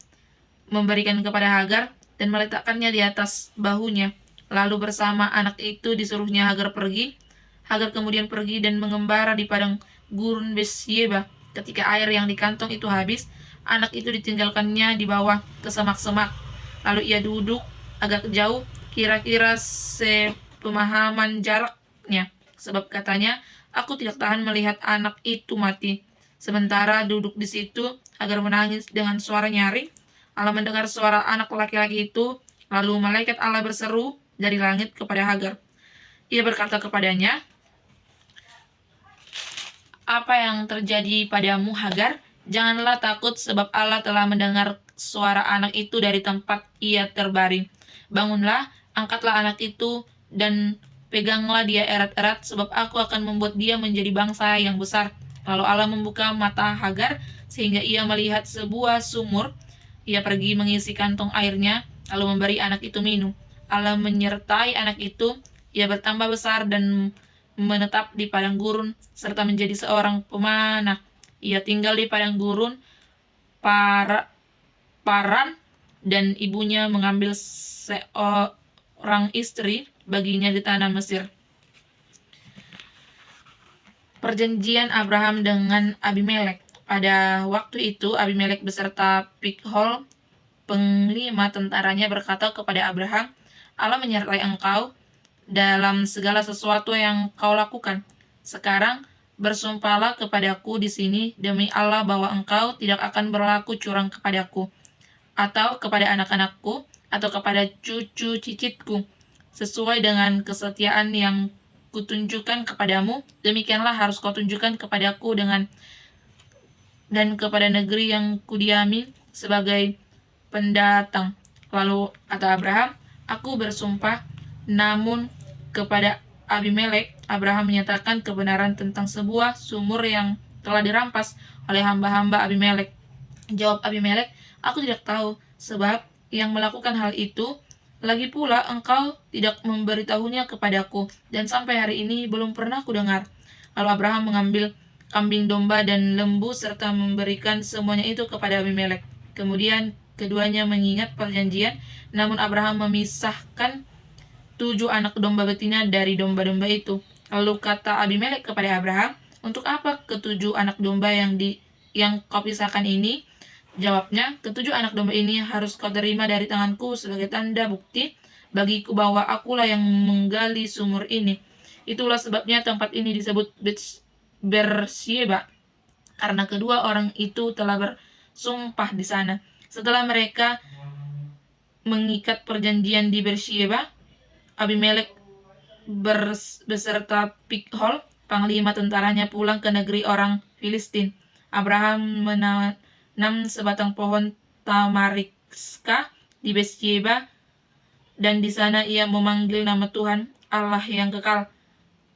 memberikan kepada Hagar dan meletakkannya di atas bahunya. Lalu bersama anak itu disuruhnya Hagar pergi. Hagar kemudian pergi dan mengembara di padang gurun Besyeba. Ketika air yang di kantong itu habis, anak itu ditinggalkannya di bawah ke semak-semak. Lalu ia duduk agak jauh, kira-kira sepemahaman jaraknya. Sebab katanya, aku tidak tahan melihat anak itu mati. Sementara duduk di situ, Hagar menangis dengan suara nyaring. Allah mendengar suara anak laki-laki itu, lalu malaikat Allah berseru dari langit kepada Hagar. Ia berkata kepadanya, apa yang terjadi padamu Hagar? Janganlah takut, sebab Allah telah mendengar suara anak itu dari tempat ia terbaring. Bangunlah, angkatlah anak itu, dan peganglah dia erat-erat, sebab aku akan membuat dia menjadi bangsa yang besar. Lalu Allah membuka mata Hagar, sehingga ia melihat sebuah sumur. Ia pergi mengisi kantong airnya, lalu memberi anak itu minum. Allah menyertai anak itu, ia bertambah besar dan menetap di padang gurun, serta menjadi seorang pemanah. Ia tinggal di padang gurun, Paran, dan ibunya mengambil seorang istri baginya di tanah Mesir. Perjanjian Abraham dengan Abimelek. Pada waktu itu, Abimelek beserta Pikhol, penglima tentaranya, berkata kepada Abraham, Allah menyertai engkau dalam segala sesuatu yang kau lakukan. Sekarang bersumpahlah kepadaku di sini demi Allah bahwa engkau tidak akan berlaku curang kepadaku, atau kepada anak-anakku, atau kepada cucu cicitku. Sesuai dengan kesetiaan yang kutunjukkan kepadamu, demikianlah harus kau tunjukkan kepadaku dan kepada negeri yang kudiami sebagai pendatang. Lalu kata Abraham, aku bersumpah, namun kepada Abimelek, Abraham menyatakan kebenaran tentang sebuah sumur yang telah dirampas oleh hamba-hamba Abimelek. Jawab Abimelek, aku tidak tahu sebab yang melakukan hal itu. Lagi pula engkau tidak memberitahunya kepadaku, dan sampai hari ini belum pernah kudengar. Lalu Abraham mengambil kambing domba dan lembu serta memberikan semuanya itu kepada Abimelek. Kemudian keduanya mengingat perjanjian, namun Abraham memisahkan 7 anak domba betina dari domba-domba itu. Lalu kata Abimelek kepada Abraham, untuk apa ketujuh anak domba yang kau pisahkan ini? Jawabnya, ketujuh anak domba ini harus kau terima dari tanganku sebagai tanda bukti bagiku bahwa akulah yang menggali sumur ini. Itulah sebabnya tempat ini disebut Beersheba, karena kedua orang itu telah bersumpah di sana. Setelah mereka mengikat perjanjian di Beersheba, Abimelek beserta Pikhol, panglima tentaranya, pulang ke negeri orang Filistin. Abraham menanam sebatang pohon tamarikska di Beersheba, dan di sana ia memanggil nama Tuhan, Allah yang kekal.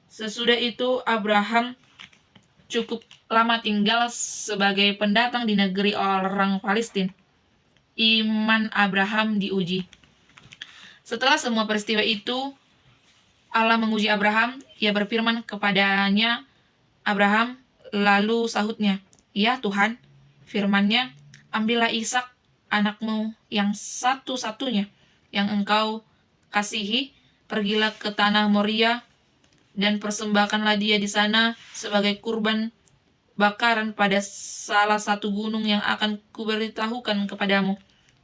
Sesudah itu Abraham cukup lama tinggal sebagai pendatang di negeri orang Palestina. Iman Abraham diuji. Setelah semua peristiwa itu, Allah menguji Abraham. Ia berfirman kepadanya, Abraham, lalu sahutnya, ya Tuhan. Firman-Nya, ambillah Ishak anakmu yang satu-satunya yang engkau kasihi, pergilah ke tanah Moria dan persembahkanlah dia di sana sebagai kurban bakaran pada salah satu gunung yang akan kuberitahukan kepadamu.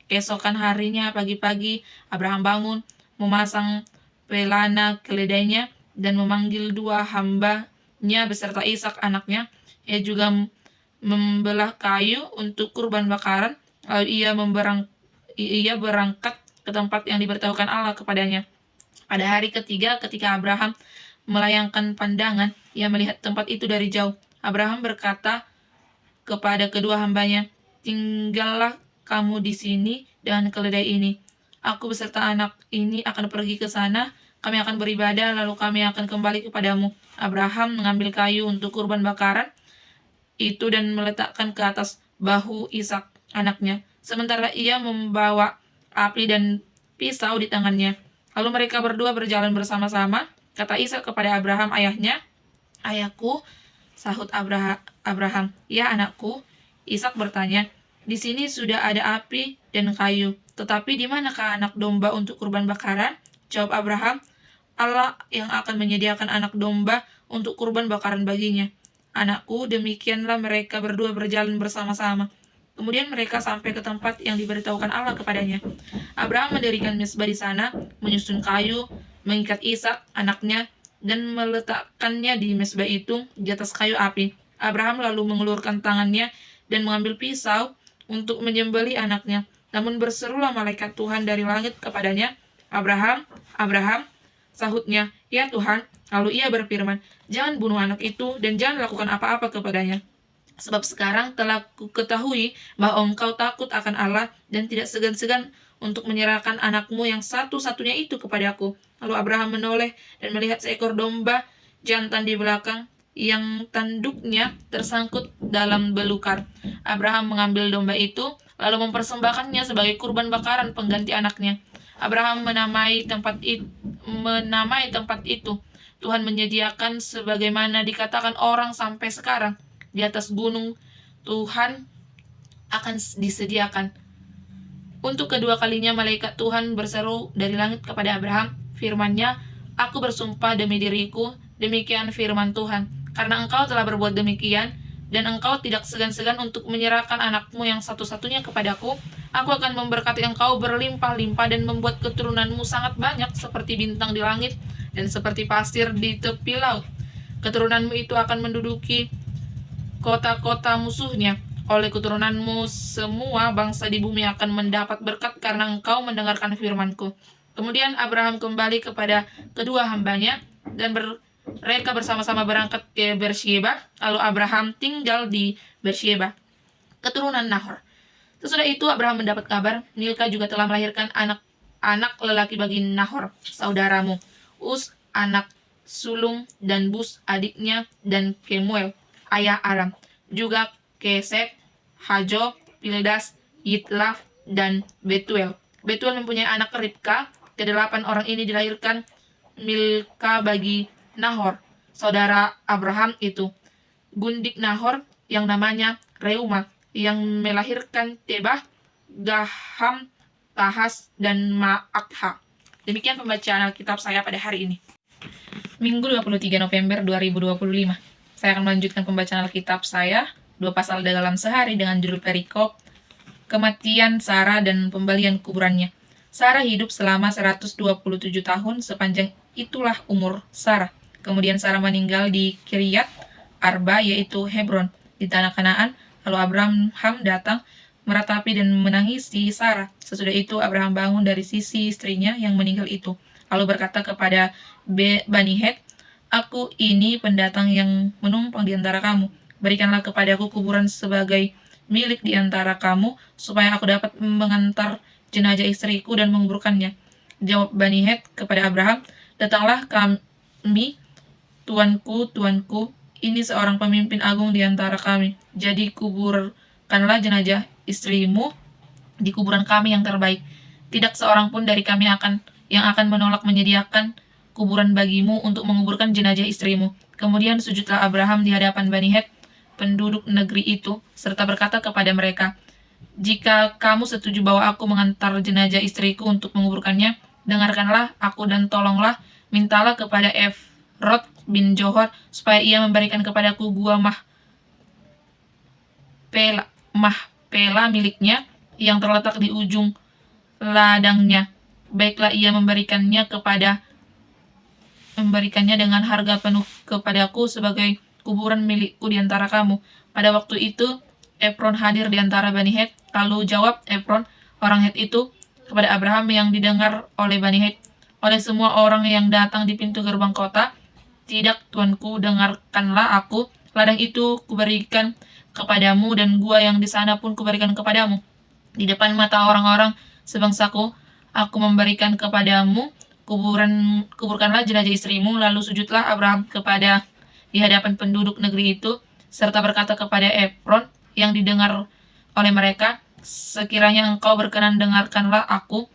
Keesokan harinya pagi-pagi Abraham bangun, memasang pelana keledainya, dan memanggil 2 hambanya beserta Ishak anaknya. Ia juga membelah kayu untuk kurban bakaran, lalu ia berangkat ke tempat yang diberitahukan Allah kepadanya. Pada hari ketiga, ketika Abraham melayangkan pandangan, ia melihat tempat itu dari jauh. Abraham berkata kepada kedua hambanya, tinggallah kamu di sini dengan keledai ini. Aku beserta anak ini akan pergi ke sana, kami akan beribadah, lalu kami akan kembali kepadamu. Abraham mengambil kayu untuk kurban bakaran itu dan meletakkan ke atas bahu Ishak anaknya, sementara ia membawa api dan pisau di tangannya. Lalu mereka berdua berjalan bersama-sama. Kata Ishak kepada Abraham ayahnya, ayahku, sahut Abraham, ya anakku. Ishak bertanya, di sini sudah ada api dan kayu, tetapi di manakah anak domba untuk kurban bakaran? Jawab Abraham, Allah yang akan menyediakan anak domba untuk kurban bakaran baginya. Anakku, demikianlah mereka berdua berjalan bersama-sama. Kemudian mereka sampai ke tempat yang diberitahukan Allah kepadanya. Abraham mendirikan mezbah di sana, menyusun kayu, mengikat Ishak anaknya, dan meletakkannya di mezbah itu di atas kayu api. Abraham lalu mengulurkan tangannya dan mengambil pisau untuk menyembelih anaknya. Namun berserulah malaikat Tuhan dari langit kepadanya, Abraham, Abraham, sahutnya, ya Tuhan. Lalu ia berfirman, jangan bunuh anak itu dan jangan lakukan apa-apa kepadanya. Sebab sekarang telah kuketahui bahwa engkau takut akan Allah dan tidak segan-segan untuk menyerahkan anakmu yang satu-satunya itu kepadaku. Lalu Abraham menoleh dan melihat seekor domba jantan di belakang yang tanduknya tersangkut dalam belukar. Abraham mengambil domba itu, lalu mempersembahkannya sebagai kurban bakaran pengganti anaknya. Abraham menamai tempat itu, Tuhan menyediakan sebagaimana dikatakan orang sampai sekarang. Di atas gunung Tuhan akan disediakan. Untuk kedua kalinya malaikat Tuhan berseru dari langit kepada Abraham, firman-Nya, aku bersumpah demi diriku, demikian firman Tuhan, karena engkau telah berbuat demikian, dan engkau tidak segan-segan untuk menyerahkan anakmu yang satu-satunya kepadaku, aku akan memberkati engkau berlimpah-limpah dan membuat keturunanmu sangat banyak seperti bintang di langit dan seperti pasir di tepi laut. Keturunanmu itu akan menduduki kota-kota musuhnya. Oleh keturunanmu semua bangsa di bumi akan mendapat berkat karena engkau mendengarkan firman-Ku. Kemudian Abraham kembali kepada kedua hambanya dan mereka bersama-sama berangkat ke Beersheba. Lalu Abraham tinggal di Beersheba. Keturunan Nahor. Sesudah itu Abraham mendapat kabar Milka juga telah melahirkan anak lelaki bagi Nahor, saudaramu. Uz anak Sulung, dan Bus adiknya, dan Kemuel ayah Aram, juga Kesed, Hajo, Pildas, Yitlaf, dan Betuel. Betuel mempunyai anak Ribka. Kedelapan orang ini dilahirkan Milka bagi Nahor, saudara Abraham itu. Gundik Nahor yang namanya Reuma, yang melahirkan Tebah, Gaham, Tahas, dan Maakha. Demikian pembacaan Alkitab saya pada hari ini. Minggu 23 November 2025. Saya akan melanjutkan pembacaan Alkitab saya, 2 pasal dalam sehari dengan judul perikop, kematian Sarah dan pembalian kuburannya. Sarah hidup selama 127 tahun, sepanjang itulah umur Sarah. Kemudian Sarah meninggal di Kiryat Arba, yaitu Hebron, di tanah Kanaan. Lalu Abraham datang, meratapi dan menangisi Sarah. Sesudah itu Abraham bangun dari sisi istrinya yang meninggal itu, lalu berkata kepada Bani Het, "Aku ini pendatang yang menumpang di antara kamu. Berikanlah kepadaku kuburan sebagai milik di antara kamu, supaya aku dapat mengantar jenazah istriku dan menguburkannya." Jawab Bani Het kepada Abraham, "Datanglah kami, tuanku, tuanku, ini seorang pemimpin agung di antara kami. Jadi kuburkanlah jenazah istrimu di kuburan kami yang terbaik. Tidak seorang pun dari kami yang akan menolak menyediakan kuburan bagimu untuk menguburkan jenazah istrimu." Kemudian sujudlah Abraham di hadapan Bani Het, penduduk negeri itu, serta berkata kepada mereka, "Jika kamu setuju bahwa aku mengantar jenazah istriku untuk menguburkannya, dengarkanlah aku dan tolonglah, mintalah kepada Efrod bin Johor supaya ia memberikan kepadaku gua Mahpela miliknya yang terletak di ujung ladangnya. Baiklah ia memberikannya dengan harga penuh kepadaku sebagai kuburan milikku di antara kamu." Pada waktu itu Efron hadir di antara Bani Het. Lalu jawab Efron, orang Het itu, kepada Abraham yang didengar oleh Bani Het, oleh semua orang yang datang di pintu gerbang kota, "Tidak, tuanku, dengarkanlah aku. Ladang itu kuberikan kepadamu, dan gua yang di sana pun kuberikan kepadamu. Di depan mata orang-orang sebangsaku, aku memberikan kepadamu kuburkanlah jenazah istrimu." Lalu sujudlah Abraham di hadapan penduduk negeri itu, serta berkata kepada Efron yang didengar oleh mereka, "Sekiranya engkau berkenan, dengarkanlah aku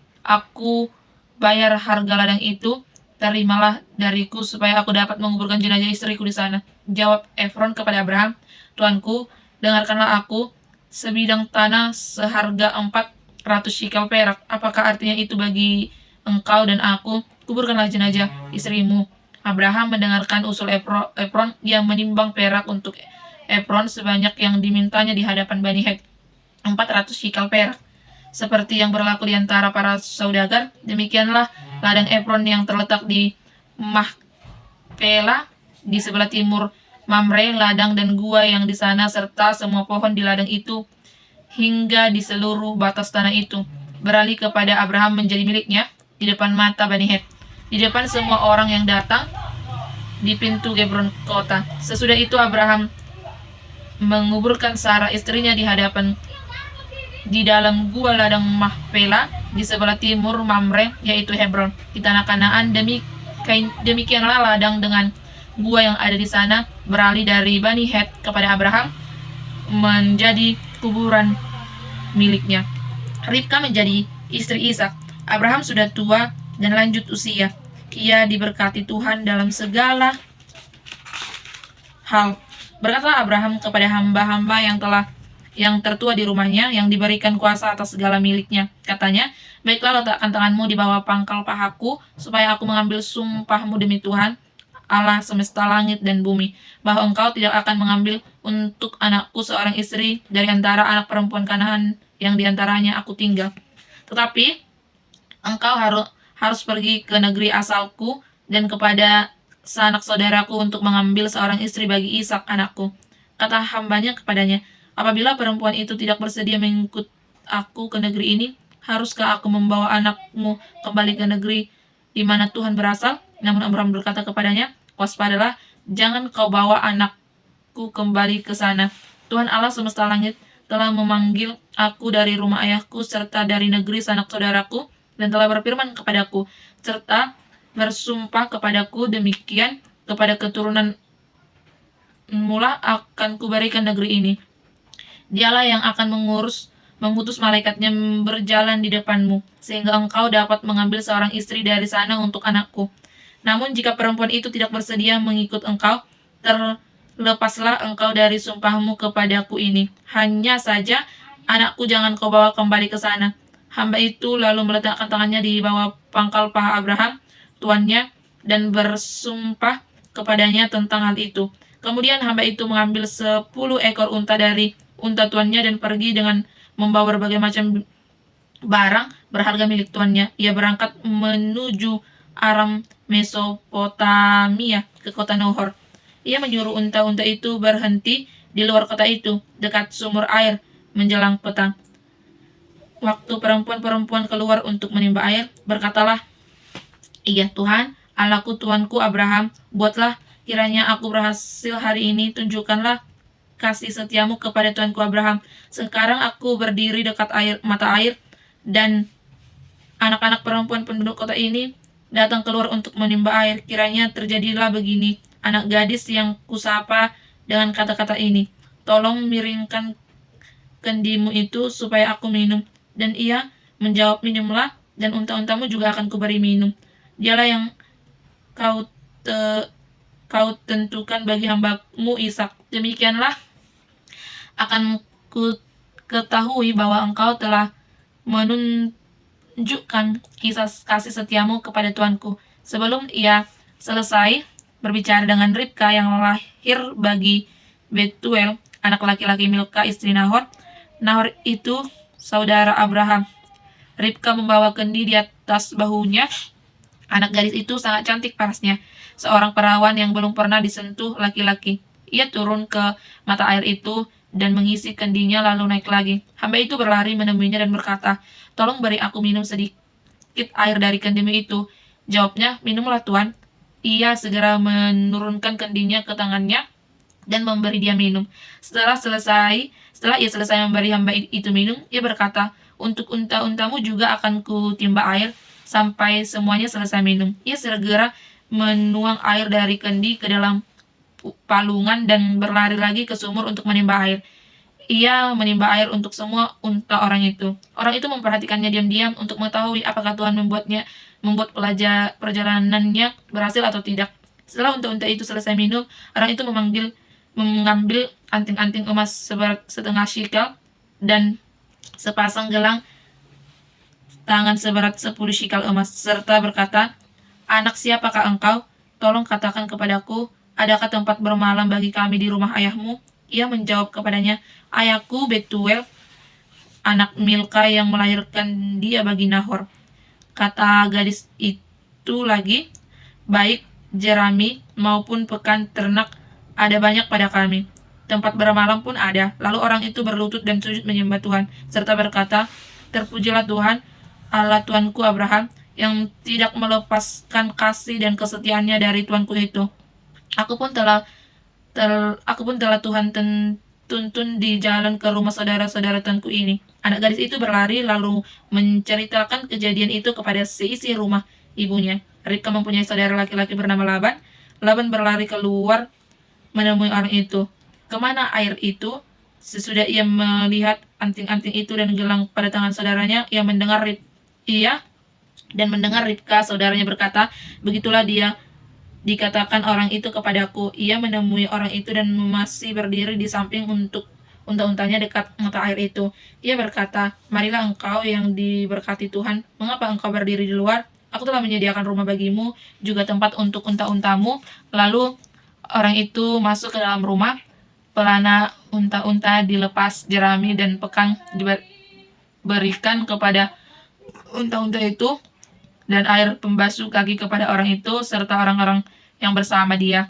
bayar harga ladang itu. Terimalah dariku supaya aku dapat menguburkan jenazah istriku di sana." Jawab Efron kepada Abraham, "Tuanku, dengarkanlah aku. Sebidang tanah seharga 400 shekel perak. Apakah artinya itu bagi engkau dan aku? Kuburkanlah jenazah istrimu." Abraham mendengarkan usul Efron. Ia menimbang perak untuk Efron sebanyak yang dimintanya di hadapan Bani Het, 400 shekel perak. Seperti yang berlaku di antara para saudagar, demikianlah ladang Efron yang terletak di Mahpela di sebelah timur Mamre, ladang dan gua yang di sana, serta semua pohon di ladang itu, hingga di seluruh batas tanah itu, beralih kepada Abraham menjadi miliknya di depan mata Bani Het, di depan semua orang yang datang di pintu Gebron kota. Sesudah itu Abraham menguburkan Sarah istrinya di dalam gua ladang Mahpela di sebelah timur Mamre, yaitu Hebron, di tanah Kanaan. Demikianlah ladang dengan gua yang ada di sana beralih dari Bani Het kepada Abraham menjadi kuburan miliknya. Ribka menjadi istri Ishak. Abraham sudah tua dan lanjut usia. Ia diberkati Tuhan dalam segala hal. Berkata Abraham kepada hamba-hamba yang tertua di rumahnya, yang diberikan kuasa atas segala miliknya. Katanya, "Baiklah, letakkan tanganmu di bawah pangkal pahaku, supaya aku mengambil sumpahmu demi Tuhan, Allah semesta langit dan bumi, bahwa engkau tidak akan mengambil untuk anakku seorang istri dari antara anak perempuan Kanaan yang di antaranya aku tinggal. Tetapi engkau harus pergi ke negeri asalku dan kepada sanak saudaraku untuk mengambil seorang istri bagi Ishak anakku." Kata hambanya kepadanya, "Apabila perempuan itu tidak bersedia mengikut aku ke negeri ini, haruskah aku membawa anakmu kembali ke negeri di mana Tuhan berasal?" Namun Abraham berkata kepadanya, "Waspadalah, jangan kau bawa anakku kembali ke sana. Tuhan Allah semesta langit telah memanggil aku dari rumah ayahku serta dari negeri sanak saudaraku, dan telah berfirman kepadaku, serta bersumpah kepadaku demikian, kepada keturunan mula akan kuberikan negeri ini. Dialah yang akan mengutus malaikatnya berjalan di depanmu, sehingga engkau dapat mengambil seorang istri dari sana untuk anakku. Namun jika perempuan itu tidak bersedia mengikut engkau, terlepaslah engkau dari sumpahmu kepadaku ini. Hanya saja anakku jangan kau bawa kembali ke sana. Hamba itu lalu meletakkan tangannya di bawah pangkal paha Abraham, tuannya, dan bersumpah kepadanya tentang hal itu. Kemudian hamba itu mengambil 10 ekor unta dari unta tuannya dan pergi dengan membawa berbagai macam barang berharga milik tuannya. Ia berangkat menuju Aram Mesopotamia ke kota Nahor. Ia menyuruh unta-unta itu berhenti di luar kota itu, dekat sumur air, menjelang petang. Waktu perempuan-perempuan keluar untuk menimba air, berkatalah, "Iya Tuhan, Allahku Tuanku Abraham, buatlah kiranya aku berhasil hari ini, tunjukkanlah kasih setiamu kepada Tuanku Abraham. Sekarang aku berdiri dekat mata air, dan anak-anak perempuan penduduk kota ini datang keluar untuk menimba air. Kiranya terjadilah begini, anak gadis yang kusapa dengan kata-kata ini, tolong miringkan kendimu itu supaya aku minum." Dan ia menjawab, "Minumlah, dan unta-untamu juga akan kuberi minum. Dialah yang kau tentukan bagi hambamu Ishak. Demikianlah akan ku ketahui bahwa engkau telah menunjukkan kasih setiamu kepada tuanku." Sebelum ia selesai berbicara dengan Ribka yang lahir bagi Betuel, anak laki-laki Milka istri Nahor. Nahor itu saudara Abraham. Ribka membawa kendi di atas bahunya. Anak gadis itu sangat cantik parasnya, seorang perawan yang belum pernah disentuh laki-laki. Ia turun ke mata air itu dan mengisi kendinya lalu naik lagi. Hamba itu berlari menemuinya dan berkata, "Tolong beri aku minum sedikit air dari kendimu itu." Jawabnya, "Minumlah Tuan." Ia segera menurunkan kendinya ke tangannya dan memberi dia minum. Setelah ia selesai memberi hamba itu minum, ia berkata, "Untuk unta-untamu juga akan kutimba air sampai semuanya selesai minum." Ia segera menuang air dari kendi ke dalam palungan dan berlari lagi ke sumur untuk menimba air. Ia menimba air untuk semua unta orang itu. Orang itu memperhatikannya diam-diam untuk mengetahui apakah Tuhan membuat perjalanannya berhasil atau tidak. Setelah unta-unta itu selesai minum, orang itu mengambil anting-anting emas seberat setengah shekel dan sepasang gelang tangan seberat 10 shekel emas, serta berkata, "Anak siapakah engkau? Tolong katakan kepadaku, adakah tempat bermalam bagi kami di rumah ayahmu?" Ia menjawab kepadanya, "Ayahku Betuel, anak Milka yang melahirkan dia bagi Nahor." Kata gadis itu lagi, "Baik jerami maupun pekan ternak ada banyak pada kami. Tempat bermalam pun ada." Lalu orang itu berlutut dan sujud menyembah Tuhan, serta berkata, "Terpujilah Tuhan, Allah Tuanku Abraham, yang tidak melepaskan kasih dan kesetiaannya dari tuanku itu. Aku pun telah Tuhan tuntun di jalan ke rumah saudara-saudara tuanku ini." Anak gadis itu berlari lalu menceritakan kejadian itu kepada seisi rumah ibunya. Ribka mempunyai saudara laki-laki bernama Laban. Laban berlari keluar menemui orang itu. "Kemana air itu?" Sesudah ia melihat anting-anting itu dan gelang pada tangan saudaranya, ia mendengar Ribka saudaranya berkata, "Begitulah dia dikatakan orang itu kepadaku." Ia menemui orang itu dan masih berdiri di samping untuk unta-untanya dekat mata air itu. Ia berkata, "Marilah engkau yang diberkati Tuhan, mengapa engkau berdiri di luar? Aku telah menyediakan rumah bagimu, juga tempat untuk unta-untamu." Lalu orang itu masuk ke dalam rumah. Pelana unta-unta dilepas, jerami dan pekan diberikan kepada unta-unta itu, dan air pembasuh kaki kepada orang itu serta orang-orang yang bersama dia.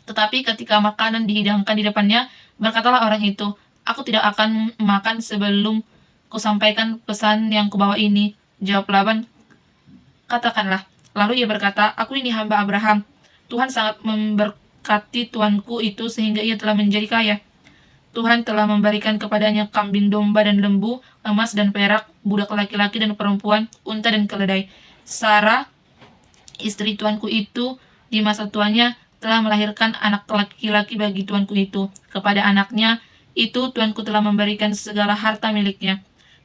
Tetapi ketika makanan dihidangkan di depannya, berkatalah orang itu, "Aku tidak akan makan sebelum kusampaikan pesan yang kubawa ini." Jawab Laban, "Katakanlah." Lalu ia berkata, "Aku ini hamba Abraham. Tuhan sangat memberkati tuanku itu sehingga ia telah menjadi kaya. Tuhan telah memberikan kepadanya kambing domba dan lembu, emas dan perak, budak laki-laki dan perempuan, unta dan keledai. Sarah, istri tuanku itu di masa tuanya telah melahirkan anak laki-laki bagi tuanku itu. Kepada anaknya itu tuanku telah memberikan segala harta miliknya.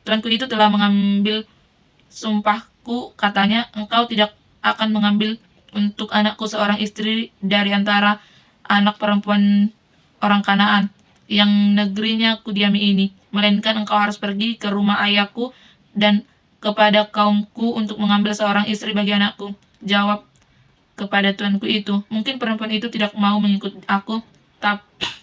Tuanku itu telah mengambil sumpahku, katanya, engkau tidak akan mengambil untuk anakku seorang istri dari antara anak perempuan orang Kanaan yang negerinya kudiami ini, melainkan engkau harus pergi ke rumah ayahku dan kepada kaumku untuk mengambil seorang istri bagi anakku. Jawab kepada tuanku itu, mungkin perempuan itu tidak mau mengikut aku,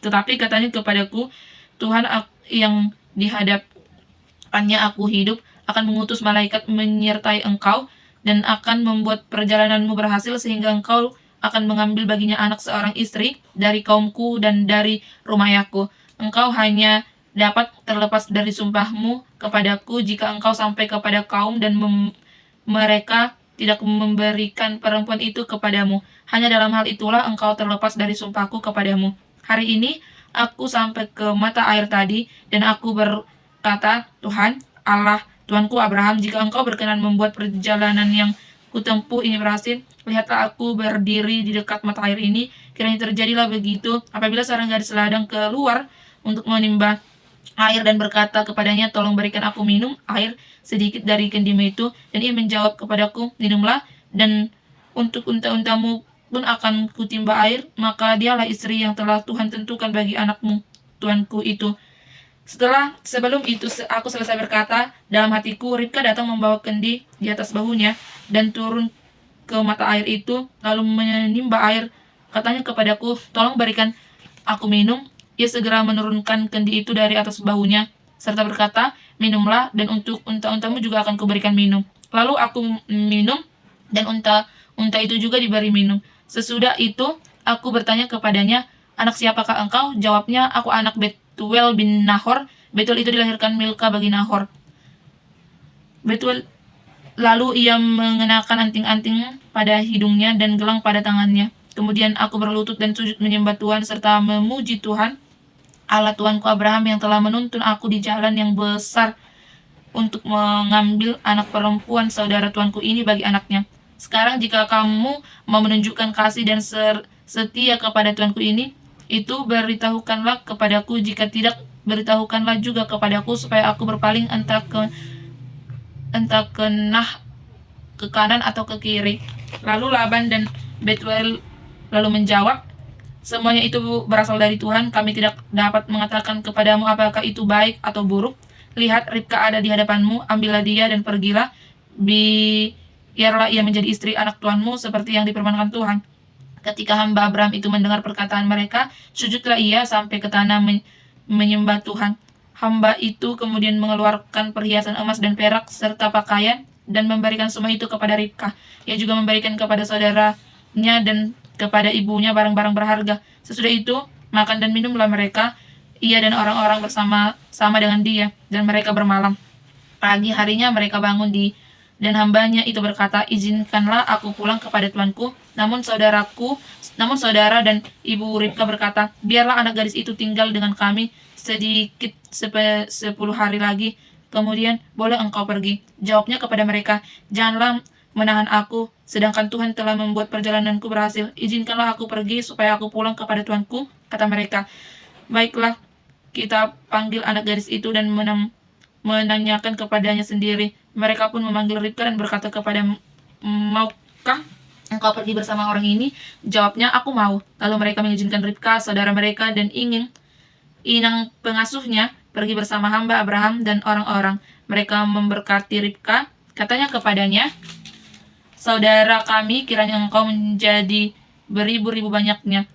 tetapi katanya kepadaku, Tuhan yang dihadapannya aku hidup akan mengutus malaikat menyertai engkau dan akan membuat perjalananmu berhasil sehingga engkau akan mengambil baginya anak seorang istri dari kaumku dan dari rumah ayahku. Engkau hanya dapat terlepas dari sumpahmu kepadaku jika engkau sampai kepada kaum dan mereka tidak memberikan perempuan itu kepadamu. Hanya dalam hal itulah engkau terlepas dari sumpahku kepadamu. Hari ini aku sampai ke mata air tadi dan aku berkata, Tuhan, Allah Tuanku Abraham, jika engkau berkenan membuat perjalanan yang kutempuh ini berhasil, lihatlah aku berdiri di dekat mata air ini, kiranya terjadilah begitu apabila seorang gadis ladang keluar untuk menimba air dan berkata kepadanya, tolong berikan aku minum air sedikit dari kendimu itu. Dan ia menjawab kepadaku, minumlah, dan untuk unta-untamu pun akan kutimba air, maka dialah istri yang telah Tuhan tentukan bagi anakmu, tuanku itu. Sebelum itu aku selesai berkata dalam hatiku, Ribka datang membawa kendi di atas bahunya dan turun ke mata air itu, lalu menimba air. Katanya kepadaku, tolong berikan aku minum. Ia segera menurunkan kendi itu dari atas bahunya, serta berkata, minumlah, dan untuk unta-untamu juga akan kuberikan minum. Lalu aku minum, dan unta itu juga diberi minum. Sesudah itu, aku bertanya kepadanya, anak siapakah engkau? Jawabnya, aku anak Betuel bin Nahor. Betuel itu dilahirkan Milka bagi Nahor. Betuel lalu ia mengenakan anting-anting pada hidungnya dan gelang pada tangannya. Kemudian aku berlutut dan sujud menyembah Tuhan serta memuji Tuhan, Allah Tuanku Abraham yang telah menuntun aku di jalan yang besar untuk mengambil anak perempuan saudara tuanku ini bagi anaknya. Sekarang jika kamu mau menunjukkan kasih dan setia kepada tuanku ini, itu beritahukanlah kepadaku, jika tidak, beritahukanlah juga kepadaku supaya aku berpaling entah ke kanan atau ke kiri. Lalu Laban dan Betuel lalu menjawab, semuanya itu berasal dari Tuhan. Kami tidak dapat mengatakan kepadamu apakah itu baik atau buruk. Lihat, Ribka ada di hadapanmu, ambillah dia dan pergilah. Biarlah ia menjadi istri anak tuanmu seperti yang dipermankan Tuhan. Ketika hamba Abraham itu mendengar perkataan mereka, sujudlah ia sampai ke tanah menyembah Tuhan. Hamba itu kemudian mengeluarkan perhiasan emas dan perak serta pakaian dan memberikan semua itu kepada Ribka. Ia juga memberikan kepada saudaranya dan kepada ibunya barang-barang berharga. Sesudah itu, makan dan minumlah mereka, ia dan orang-orang bersama-sama dengan dia, dan mereka bermalam. Pagi harinya mereka bangun dan hambanya itu berkata, izinkanlah aku pulang kepada tuanku. Namun saudara dan ibu Ribka berkata, biarlah anak gadis itu tinggal dengan kami sedikit 10 hari lagi, kemudian boleh engkau pergi. Jawabnya kepada mereka, janganlah menahan aku, sedangkan Tuhan telah membuat perjalananku berhasil. Izinkanlah aku pergi supaya aku pulang kepada tuanku. Kata mereka, baiklah, kita panggil anak gadis itu dan menanyakan kepadanya sendiri. Mereka pun memanggil Ribka dan berkata kepada, maukah engkau pergi bersama orang ini? Jawabnya, aku mau. Lalu mereka mengizinkan Ribka, saudara mereka, dan inang pengasuhnya pergi bersama hamba Abraham dan orang-orang. Mereka memberkati Ribka. Katanya kepadanya, saudara kami, kiranya engkau menjadi beribu-ribu banyaknya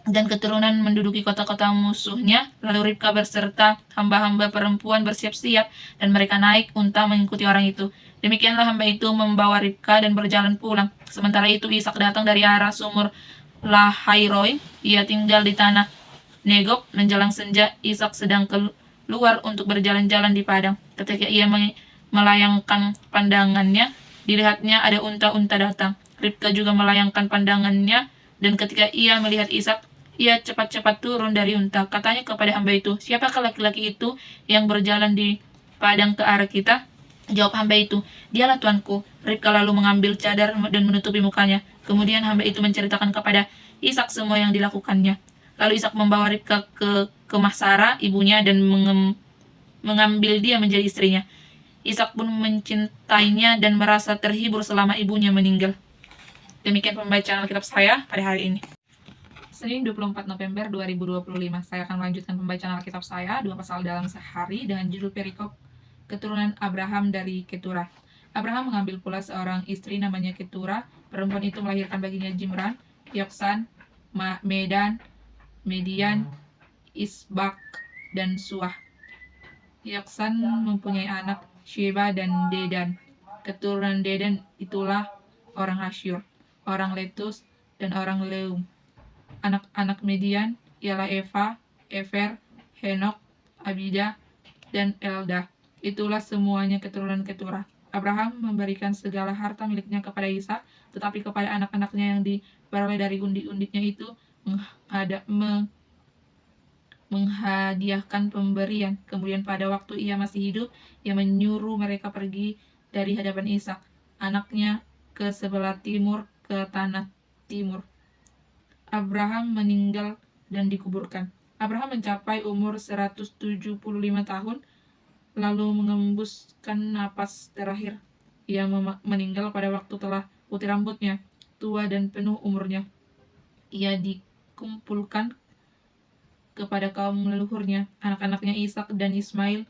dan keturunan menduduki kota-kota musuhnya. Lalu Ribka berserta hamba-hamba perempuan bersiap-siap dan mereka naik unta mengikuti orang itu. Demikianlah hamba itu membawa Ribka dan berjalan pulang. Sementara itu Ishak datang dari arah sumur Lahairoi. Ia tinggal di tanah Negob. Menjelang senja, Ishak sedang keluar untuk berjalan-jalan di padang. Ketika ia melayangkan pandangannya, dilihatnya ada unta-unta datang. Ribka juga melayangkan pandangannya, dan ketika ia melihat Ishak, ia cepat-cepat turun dari unta. Katanya kepada hamba itu, siapakah laki-laki itu yang berjalan di padang ke arah kita? Jawab hamba itu, "Dialah tuanku." Ribka lalu mengambil cadar dan menutupi mukanya. Kemudian hamba itu menceritakan kepada Ishak semua yang dilakukannya. Lalu Ishak membawa Ribka ke kemah Sarah, ibunya, dan mengambil dia menjadi istrinya. Ishak pun mencintainya dan merasa terhibur selama ibunya meninggal. Demikian pembacaan Alkitab saya pada hari ini. Senin 24 November 2025. Saya akan melanjutkan pembacaan Alkitab saya, 2 pasal dalam sehari, dengan judul perikop keturunan Abraham dari Keturah. Abraham mengambil pula seorang istri namanya Keturah. Perempuan itu melahirkan baginya Jimran, Yoksan, Medan, Median, Isbak, dan Suah. Yoksan mempunyai anak Sheba dan Dedan. Keturunan Dedan itulah orang Asyur, orang Letus, dan orang Leum. Anak-anak Median ialah Eva, Efer, Henok, Abida, dan Eldah. Itulah semuanya keturunan Keturah. Abraham memberikan segala harta miliknya kepada Ishak, tetapi kepada anak-anaknya yang diperoleh dari undi-undiknya itu menghadiahkan pemberian. Kemudian pada waktu ia masih hidup, ia menyuruh mereka pergi dari hadapan Ishak, anaknya, ke sebelah timur, ke tanah timur. Abraham meninggal dan dikuburkan. Abraham mencapai umur 175 tahun, lalu mengembuskan napas terakhir. Ia meninggal pada waktu telah putih rambutnya, tua dan penuh umurnya. Ia dikumpulkan kepada kaum leluhurnya, anak-anaknya Ishak dan Ismail,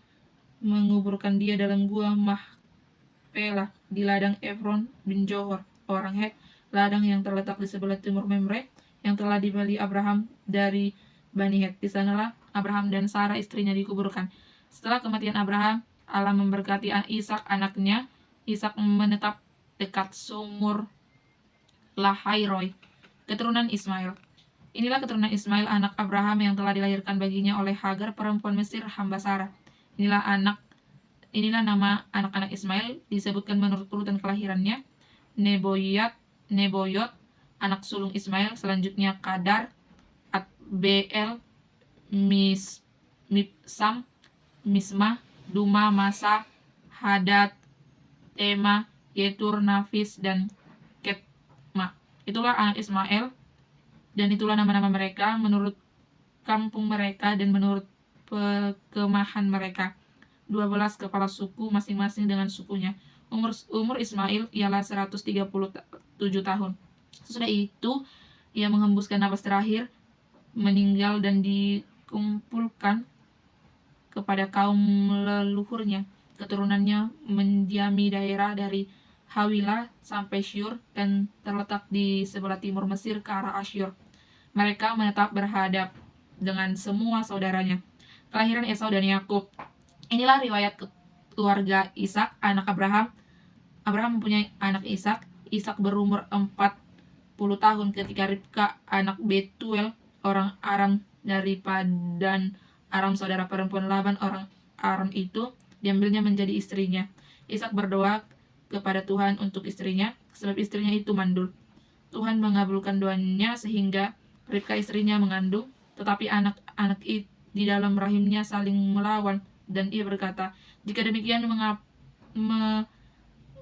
menguburkan dia dalam gua Mahpelah di ladang Efron bin Johor, orang Het, ladang yang terletak di sebelah timur Memre, yang telah dibeli Abraham dari Bani Het. Di sanalah Abraham dan Sarah istrinya dikuburkan. Setelah kematian Abraham, Allah memberkati Ishak anaknya. Ishak menetap dekat sumur Lahairoi. Keturunan Ismail. Inilah keturunan Ismail anak Abraham yang telah dilahirkan baginya oleh Hagar perempuan Mesir hamba Sarah. Inilah nama anak-anak Ismail disebutkan menurut urutan kelahirannya. Neboyot, anak sulung Ismail, selanjutnya Kadar, Atbeel, Mipsam, Mismah, Duma, Masa, Hadad, Tema, Yetur, Nafis, dan Ketma. Itulah anak Ismail, dan itulah nama-nama mereka menurut kampung mereka dan menurut kemahan mereka. 12 kepala suku masing-masing dengan sukunya. Umur Ismail ialah 137 tahun. Sesudah itu, ia menghembuskan napas terakhir, meninggal dan dikumpulkan kepada kaum leluhurnya. Keturunannya mendiami daerah dari Hawilah sampai Syur dan terletak di sebelah timur Mesir ke arah Asyur. Mereka menetap berhadap dengan semua saudaranya. Kelahiran Esau dan Yakub. Inilah riwayat keluarga Ishak, anak Abraham. Abraham mempunyai anak Ishak. Ishak berumur 40 tahun ketika Ribka, anak Betuel, orang Aram dari Padan Aram, saudara perempuan Laban, orang Aram itu, diambilnya menjadi istrinya. Ishak berdoa kepada Tuhan untuk istrinya, sebab istrinya itu mandul. Tuhan mengabulkan doanya sehingga Ribka istrinya mengandung, tetapi anak-anak di dalam rahimnya saling melawan, dan ia berkata, "Jika demikian,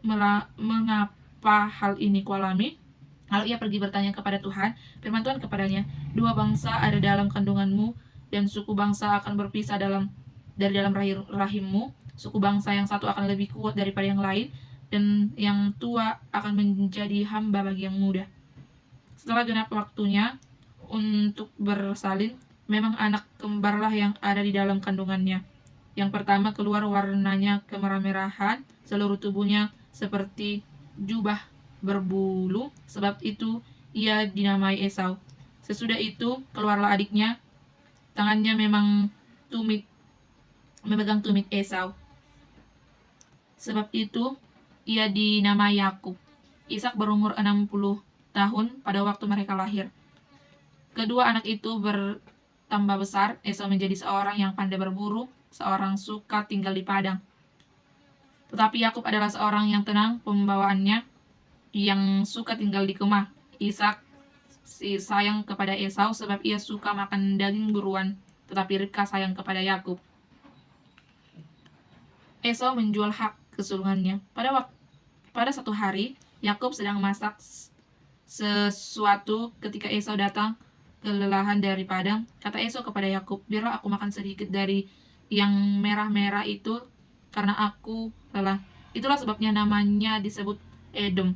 mengapa hal ini kualami?" Lalu ia pergi bertanya kepada Tuhan. Firman Tuhan kepadanya, "Dua bangsa ada dalam kandunganmu, dan suku bangsa akan berpisah dari dalam rahimmu. Suku bangsa yang satu akan lebih kuat daripada yang lain, dan yang tua akan menjadi hamba bagi yang muda." Setelah genap waktunya untuk bersalin, memang anak kembarlah yang ada di dalam kandungannya. Yang pertama keluar warnanya kemerah-merahan, seluruh tubuhnya seperti jubah berbulu, sebab itu ia dinamai Esau. Sesudah itu keluarlah adiknya, tangannya memegang tumit Esau. Sebab itu ia dinamai Yakub. Ishak berumur 60 tahun pada waktu mereka lahir. Kedua anak itu bertambah besar. Esau menjadi seorang yang pandai berburu, seorang suka tinggal di padang. Tetapi Yakub adalah seorang yang tenang pembawaannya, yang suka tinggal di kemah. Ishak sayang kepada Esau sebab ia suka makan daging buruan, tetapi Ribka sayang kepada Yakub. Esau menjual hak kesulungannya. Pada satu hari, Yakub sedang masak sesuatu ketika Esau datang kelelahan dari padang. Kata Esau kepada Yakub, "Biarlah aku makan sedikit dari yang merah-merah itu, karena aku lelah." Itulah sebabnya namanya disebut Edom.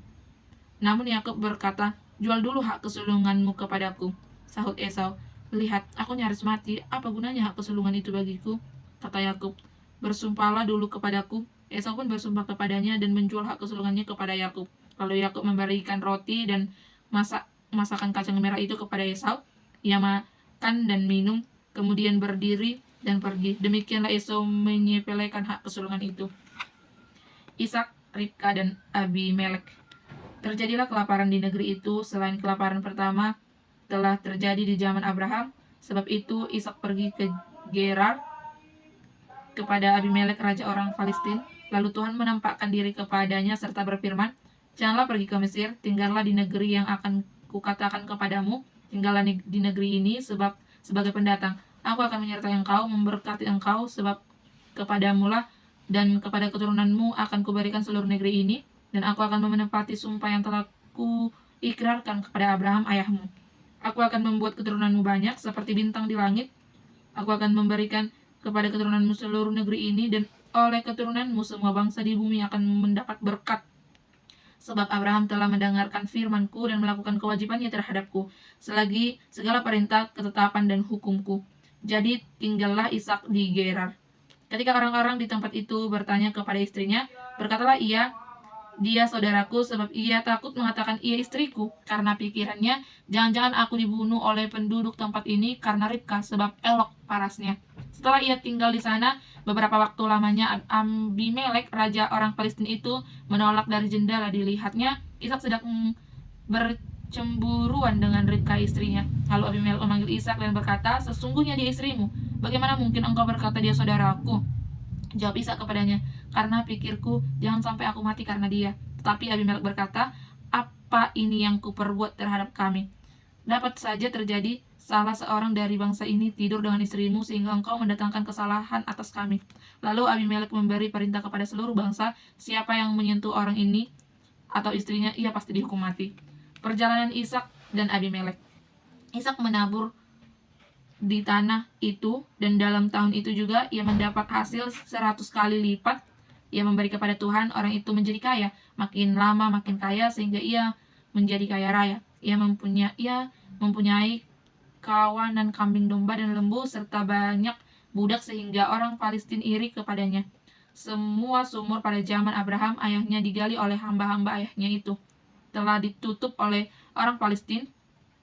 Namun Yakub berkata, "Jual dulu hak kesulunganmu kepadaku." Sahut Esau, "Lihat, aku nyaris mati. Apa gunanya hak kesulungan itu bagiku?" Kata Yakub, "Bersumpahlah dulu kepadaku." Esau pun bersumpah kepadanya dan menjual hak kesulungannya kepada Yakub. Lalu Yakub memberikan roti dan masakan kacang merah itu kepada Esau. Ia makan dan minum, kemudian berdiri dan pergi. Demikianlah Esau menyepelekan hak kesulungan itu. Ishak, Ribka, dan Abimelek. Terjadilah kelaparan di negeri itu selain kelaparan pertama telah terjadi di zaman Abraham. Sebab itu Ishak pergi ke Gerar kepada Abimelek raja orang Palestina. Lalu Tuhan menampakkan diri kepadanya serta berfirman, "Janganlah pergi ke Mesir, tinggallah di negeri yang akan kukatakan kepadamu. Tinggallah di negeri ini sebab sebagai pendatang. Aku akan menyertai engkau, memberkati engkau, sebab kepadamulah dan kepada keturunanmu akan kuberikan seluruh negeri ini, dan aku akan menepati sumpah yang telah kuikrarkan kepada Abraham ayahmu. Aku akan membuat keturunanmu banyak seperti bintang di langit. Aku akan memberikan kepada keturunanmu seluruh negeri ini, dan oleh keturunanmu semua bangsa di bumi akan mendapat berkat. Sebab Abraham telah mendengarkan firman-Ku dan melakukan kewajibannya terhadapku, selagi segala perintah, ketetapan, dan hukum-Ku." Jadi tinggallah Ishak di Gerar. Ketika orang-orang di tempat itu bertanya kepada istrinya, berkatalah ia, "Dia saudaraku," sebab ia takut mengatakan ia istriku, karena pikirannya, "Jangan-jangan aku dibunuh oleh penduduk tempat ini karena Ribka, sebab elok parasnya." Setelah ia tinggal di sana beberapa waktu lamanya, Abimelek raja orang Palestina itu menolak dari jendela. Dilihatnya Ishak sedang bercemburuan dengan Ribka istrinya. Lalu Abimelek memanggil Ishak dan berkata, "Sesungguhnya dia istrimu. Bagaimana mungkin engkau berkata dia saudaraku?" Jawab Ishak kepadanya, "Karena pikirku, jangan sampai aku mati karena dia." Tetapi Abimelek berkata, "Apa ini yang kuperbuat terhadap kami? Dapat saja terjadi salah seorang dari bangsa ini tidur dengan istrimu sehingga engkau mendatangkan kesalahan atas kami." Lalu Abimelek memberi perintah kepada seluruh bangsa, "Siapa yang menyentuh orang ini atau istrinya, ia pasti dihukum mati." Perjalanan Ishak dan Abimelek. Ishak menabur di tanah itu, dan dalam tahun itu juga ia mendapat hasil 100 kali lipat. Ia memberi kepada Tuhan, orang itu menjadi kaya, makin lama makin kaya, sehingga ia menjadi kaya raya. Ia mempunyai kawanan kambing domba dan lembu, serta banyak budak, sehingga orang Palestina iri kepadanya. Semua sumur pada zaman Abraham ayahnya digali oleh hamba-hamba ayahnya itu telah ditutup oleh orang Palestina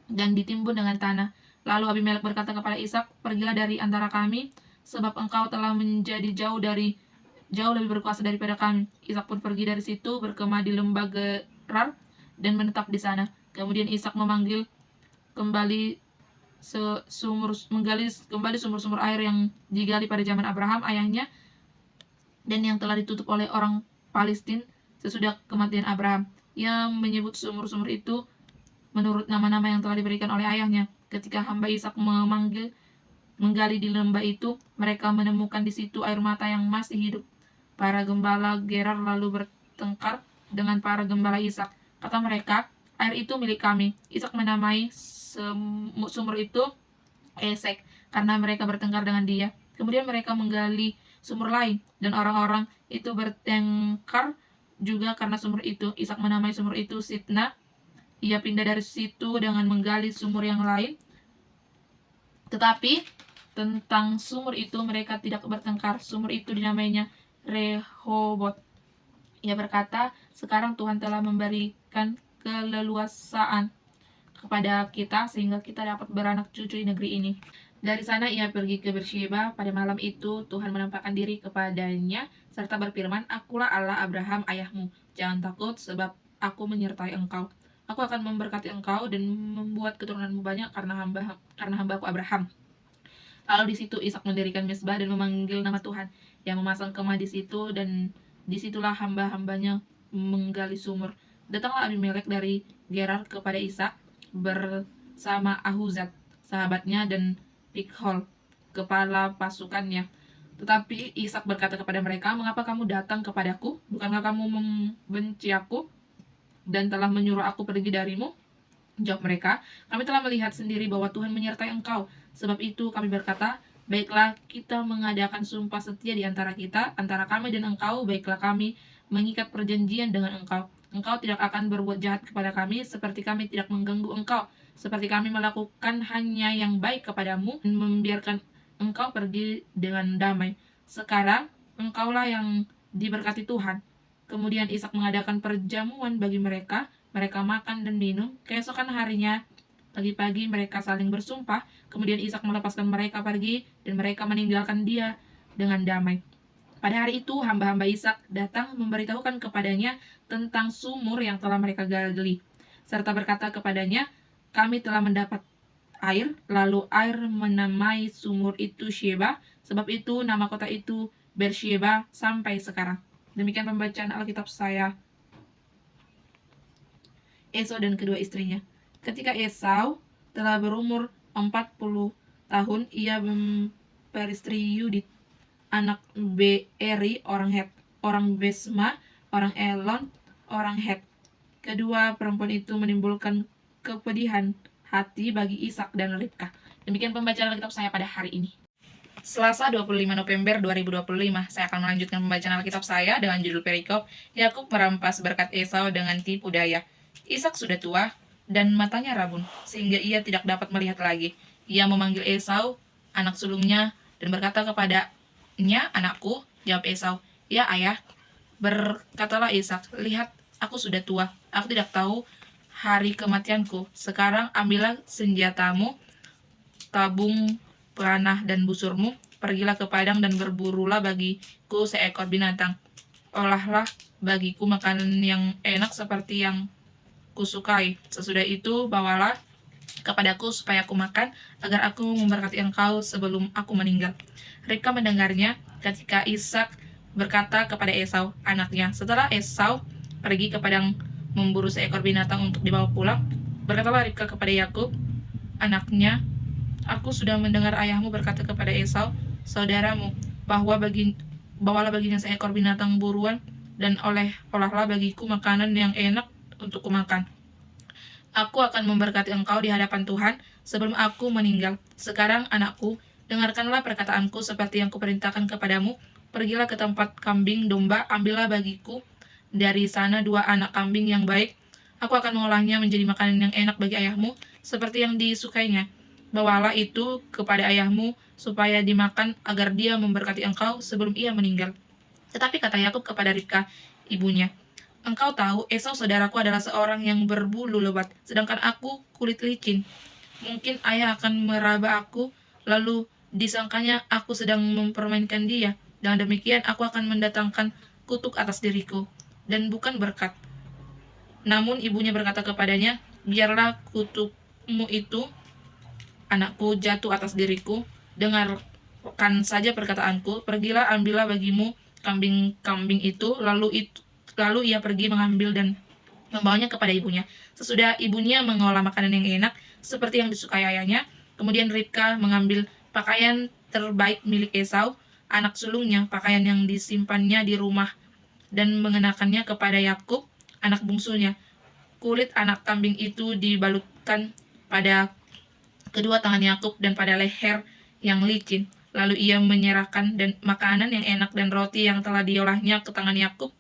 dan ditimbun dengan tanah. Lalu Abimelek berkata kepada Ishak, "Pergilah dari antara kami, sebab engkau telah menjadi jauh lebih berkuasa daripada kami." Ishak pun pergi dari situ, berkemah di lembah Gerar, dan menetap di sana. Kemudian Ishak menggali kembali sumur-sumur air yang digali pada zaman Abraham ayahnya, dan yang telah ditutup oleh orang Palestina sesudah kematian Abraham. Ia menyebut sumur-sumur itu menurut nama-nama yang telah diberikan oleh ayahnya. Ketika hamba Ishak menggali di lembah itu, mereka menemukan di situ air mata yang masih hidup. Para gembala Gerar lalu bertengkar dengan para gembala Ishak. Kata mereka, "Air itu milik kami." Ishak menamai sumur itu Esek, karena mereka bertengkar dengan dia. Kemudian mereka menggali sumur lain, dan orang-orang itu bertengkar juga karena sumur itu. Ishak menamai sumur itu Sitna. Ia pindah dari situ dengan menggali sumur yang lain. Tetapi tentang sumur itu mereka tidak bertengkar. Sumur itu dinamainya Rehobot. Ia berkata, "Sekarang Tuhan telah memberikan keleluasaan kepada kita sehingga kita dapat beranak cucu di negeri ini." Dari sana ia pergi ke Beersheba. Pada malam itu Tuhan menampakkan diri kepadanya serta berfirman, "Akulah Allah Abraham ayahmu. Jangan takut, sebab aku menyertai engkau. Aku akan memberkati engkau dan membuat keturunanmu banyak karena hambaku Abraham." Lalu di situ Ishak mendirikan mezbah dan memanggil nama Tuhan. Ia memasang kemah di situ, dan disitulah hamba-hambanya menggali sumur. Datanglah Abimelek dari Gerar kepada Ishak bersama Ahuzat sahabatnya dan Pikhol kepala pasukannya. Tetapi Ishak berkata kepada mereka, "Mengapa kamu datang kepadaku? Bukankah kamu membenci aku dan telah menyuruh aku pergi darimu?" Jawab mereka, "Kami telah melihat sendiri bahwa Tuhan menyertai engkau. Sebab itu kami berkata, baiklah kita mengadakan sumpah setia di antara kita, antara kami dan engkau, baiklah kami mengikat perjanjian dengan engkau. Engkau tidak akan berbuat jahat kepada kami, seperti kami tidak mengganggu engkau, seperti kami melakukan hanya yang baik kepadamu, dan membiarkan engkau pergi dengan damai. Sekarang engkaulah yang diberkati Tuhan." Kemudian Ishak mengadakan perjamuan bagi mereka. Mereka makan dan minum. Keesokan harinya, pagi-pagi mereka saling bersumpah. Kemudian Ishak melepaskan mereka pergi, dan mereka meninggalkan dia dengan damai. Pada hari itu, hamba-hamba Ishak datang memberitahukan kepadanya tentang sumur yang telah mereka gali, serta berkata kepadanya, "Kami telah mendapat air." Lalu air menamai sumur itu Sheba. Sebab itu nama kota itu Beersheba sampai sekarang. Demikian pembacaan Alkitab saya. Esau dan kedua istrinya. Ketika Esau telah berumur 40 tahun, ia memperistri Yudit, anak Beeri orang Het, orang Besma, orang Elon, orang Het. Kedua perempuan itu menimbulkan kepedihan hati bagi Ishak dan Ribka. Demikian pembacaan Alkitab saya pada hari ini. Selasa 25 November 2025, saya akan melanjutkan pembacaan Alkitab saya dengan judul perikop, Yakub merampas berkat Esau dengan tipu daya. Ishak sudah tua dan matanya rabun, sehingga ia tidak dapat melihat lagi. Ia memanggil Esau, anak sulungnya, dan berkata kepadanya, "Anakku." Jawab Esau, "Ya ayah." Berkatalah Ishak, "Lihat, aku sudah tua, aku tidak tahu hari kematianku. Sekarang ambillah senjatamu, tabung panah dan busurmu, pergilah ke padang dan berburulah bagiku seekor binatang. Olahlah bagiku makanan yang enak seperti yang kusukai. Sesudah itu bawalah kepadaku supaya aku makan, agar aku memberkati engkau sebelum aku meninggal." Ribka mendengarnya ketika Ishak berkata kepada Esau, anaknya. Setelah Esau pergi ke padang memburu seekor binatang untuk dibawa pulang, berkatalah Ribka kepada Yakub, anaknya, "Aku sudah mendengar ayahmu berkata kepada Esau, saudaramu, bahwa bawalah baginya seekor binatang buruan, dan olahlah bagiku makanan yang enak untuk kumakan. Aku akan memberkati engkau di hadapan Tuhan sebelum aku meninggal. Sekarang anakku, dengarkanlah perkataanku seperti yang kuperintahkan kepadamu. Pergilah ke tempat kambing domba, ambillah bagiku dari sana 2 anak kambing yang baik. Aku akan mengolahnya menjadi makanan yang enak bagi ayahmu, seperti yang disukainya. Bawalah itu kepada ayahmu supaya dimakan, agar dia memberkati engkau sebelum ia meninggal." Tetapi kata Yakub kepada Ribka, ibunya, "Engkau tahu, Esau saudaraku adalah seorang yang berbulu lebat, sedangkan aku kulit licin. Mungkin ayah akan meraba aku, lalu disangkanya aku sedang mempermainkan dia. Dengan demikian aku akan mendatangkan kutuk atas diriku, dan bukan berkat." Namun ibunya berkata kepadanya, "Biarlah kutukmu itu, anakku, jatuh atas diriku. Dengarkan saja perkataanku. Pergilah, ambillah bagimu kambing-kambing itu." Lalu ia pergi mengambil dan membawanya kepada ibunya. Sesudah ibunya mengolah makanan yang enak seperti yang disukai ayahnya, kemudian Ribka mengambil pakaian terbaik milik Esau, anak sulungnya, pakaian yang disimpannya di rumah, dan mengenakannya kepada Yakub, anak bungsunya. Kulit anak kambing itu dibalutkan pada kedua tangan Yakub dan pada leher yang licin. Lalu ia menyerahkan makanan yang enak dan roti yang telah diolahnya ke tangan Yakub,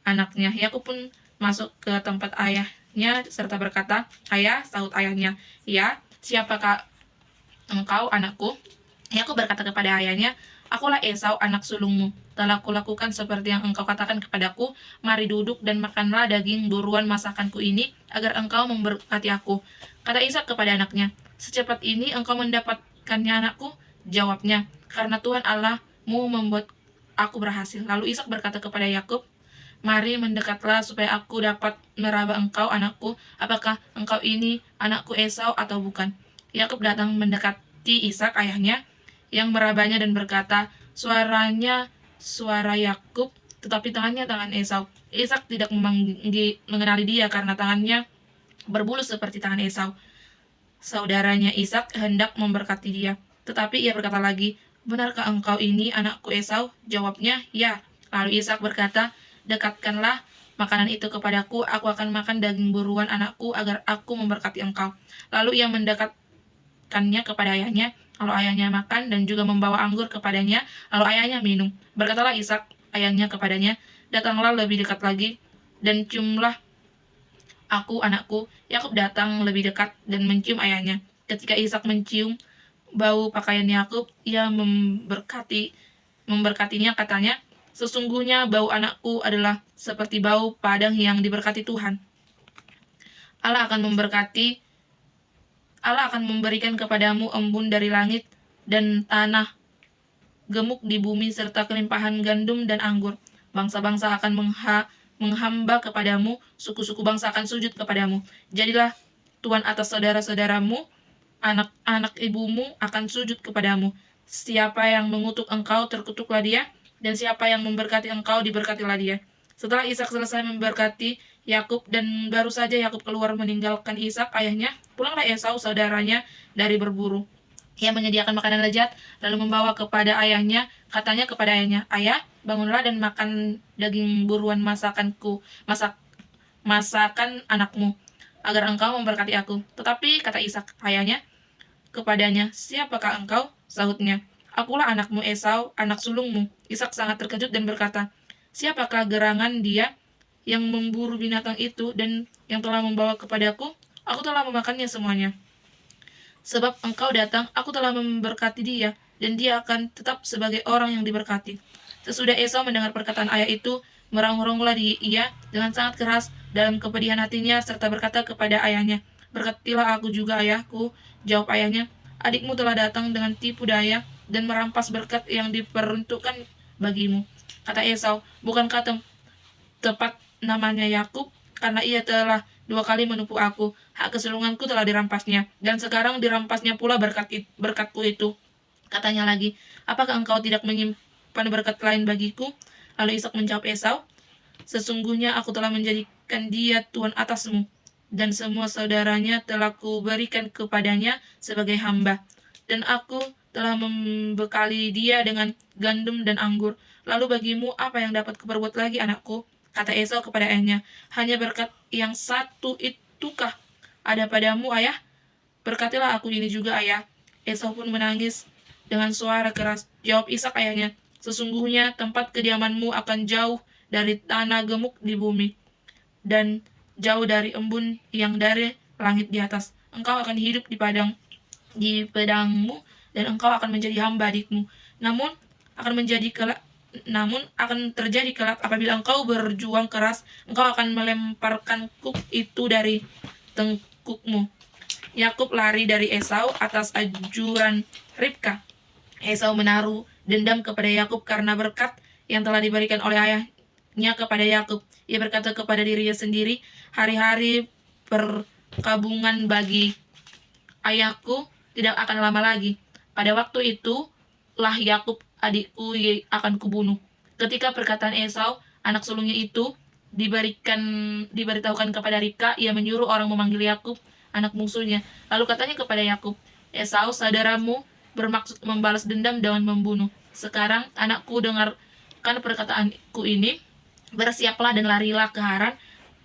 anaknya. Yakub pun masuk ke tempat ayahnya serta berkata, "Ayah," sahut ayahnya. "Ya, siapakah engkau, anakku?" Yakub berkata kepada ayahnya, "Akulah Esau, anak sulungmu. Telah kulakukan seperti yang engkau katakan kepadaku. Mari duduk dan makanlah daging buruan masakanku ini, agar engkau memberkati aku." Kata Ishak kepada anaknya, "Secepat ini engkau mendapatkannya, anakku?" Jawabnya, "Karena Tuhan Allahmu membuat aku berhasil." Lalu Ishak berkata kepada Yakub, "Mari mendekatlah supaya aku dapat meraba engkau, anakku. Apakah engkau ini anakku Esau atau bukan?" Yakub datang mendekati Ishak ayahnya, yang merabanya dan berkata, "Suaranya suara Yakub, tetapi tangannya tangan Esau." Ishak tidak mengenali dia karena tangannya berbulu seperti tangan Esau. Saudaranya Ishak hendak memberkati dia, tetapi ia berkata lagi, "Benarkah engkau ini anakku Esau?" Jawabnya, "Ya." Lalu Ishak berkata, "Dekatkanlah makanan itu kepadaku, aku akan makan daging buruan anakku agar aku memberkati engkau." Lalu ia mendekatkannya kepada ayahnya, lalu ayahnya makan dan juga membawa anggur kepadanya, lalu ayahnya minum. Berkatalah Ishak ayahnya kepadanya, "Datanglah lebih dekat lagi dan ciumlah aku anakku." Yakub datang lebih dekat dan mencium ayahnya. Ketika Ishak mencium bau pakaian Yakub, ia memberkatinya, katanya, "Sesungguhnya bau anakku adalah seperti bau padang yang diberkati Tuhan. Allah akan memberkati, Allah akan memberikan kepadamu embun dari langit dan tanah gemuk di bumi serta kelimpahan gandum dan anggur. Bangsa-bangsa akan menghamba kepadamu, suku-suku bangsa akan sujud kepadamu. Jadilah tuan atas saudara-saudaramu, anak-anak ibumu akan sujud kepadamu. Siapa yang mengutuk engkau, terkutuklah dia, dan siapa yang memberkati engkau, diberkatilah dia." Setelah Ishak selesai memberkati Yakub dan baru saja Yakub keluar meninggalkan Ishak ayahnya, pulanglah Esau saudaranya dari berburu. Ia menyediakan makanan lezat, lalu membawa kepada ayahnya, katanya kepada ayahnya, "Ayah, bangunlah dan makan daging buruan masakan anakmu, agar engkau memberkati aku." Tetapi kata Ishak ayahnya kepadanya, "Siapakah engkau?" Sahutnya, "Akulah anakmu Esau, anak sulungmu." Ishak sangat terkejut dan berkata, "Siapakah gerangan dia yang memburu binatang itu dan yang telah membawa kepadaku? Aku telah memakannya semuanya. Sebab engkau datang, aku telah memberkati dia, dan dia akan tetap sebagai orang yang diberkati." Sesudah Esau mendengar perkataan ayah itu, meraung-raunglah ia dengan sangat keras dalam kepedihan hatinya, serta berkata kepada ayahnya, "Berkatilah aku juga, ayahku." Jawab ayahnya, "Adikmu telah datang dengan tipu daya dan merampas berkat yang diperuntukkan bagimu." Kata Esau, "Bukankah tepat namanya Yakub, karena ia telah 2 kali menipu aku. Hak kesulunganku telah dirampasnya, dan sekarang dirampasnya pula berkatku itu." Katanya lagi, "Apakah engkau tidak menyimpan berkat lain bagiku?" Lalu Ishak menjawab Esau, "Sesungguhnya aku telah menjadikan dia tuan atasmu, dan semua saudaranya telah kuberikan kepadanya sebagai hamba, dan aku telah membekali dia dengan gandum dan anggur. Lalu bagimu apa yang dapat kuperbuat lagi, anakku?" Kata Esau kepada ayahnya, "Hanya berkat yang satu itukah ada padamu, ayah? Berkatilah aku ini juga, ayah." Esau pun menangis dengan suara keras. Jawab Ishak ayahnya, "Sesungguhnya tempat kediamanmu akan jauh dari tanah gemuk di bumi, dan jauh dari embun yang dari langit di atas. Engkau akan hidup di pedangmu, dan engkau akan menjadi hamba adikmu. Namun akan menjadi kelak namun akan terjadi kelak apabila engkau berjuang keras, engkau akan melemparkan kuk itu dari tengkukmu." Yakub lari dari Esau atas ajuran Ribka. Esau menaruh dendam kepada Yakub karena berkat yang telah diberikan oleh ayahnya kepada Yakub. Ia berkata kepada dirinya sendiri, "Hari-hari perkabungan bagi ayahku tidak akan lama lagi. Pada waktu itu lah Yakub adikku akan kubunuh." Ketika perkataan Esau, anak sulungnya itu, diberitahukan kepada Ribka, ia menyuruh orang memanggil Yakub, anak musuhnya. Lalu katanya kepada Yakub, "Esau, saudaramu, bermaksud membalas dendam dengan membunuh. Sekarang, anakku, dengarkan perkataanku ini. Bersiaplah dan larilah ke Haran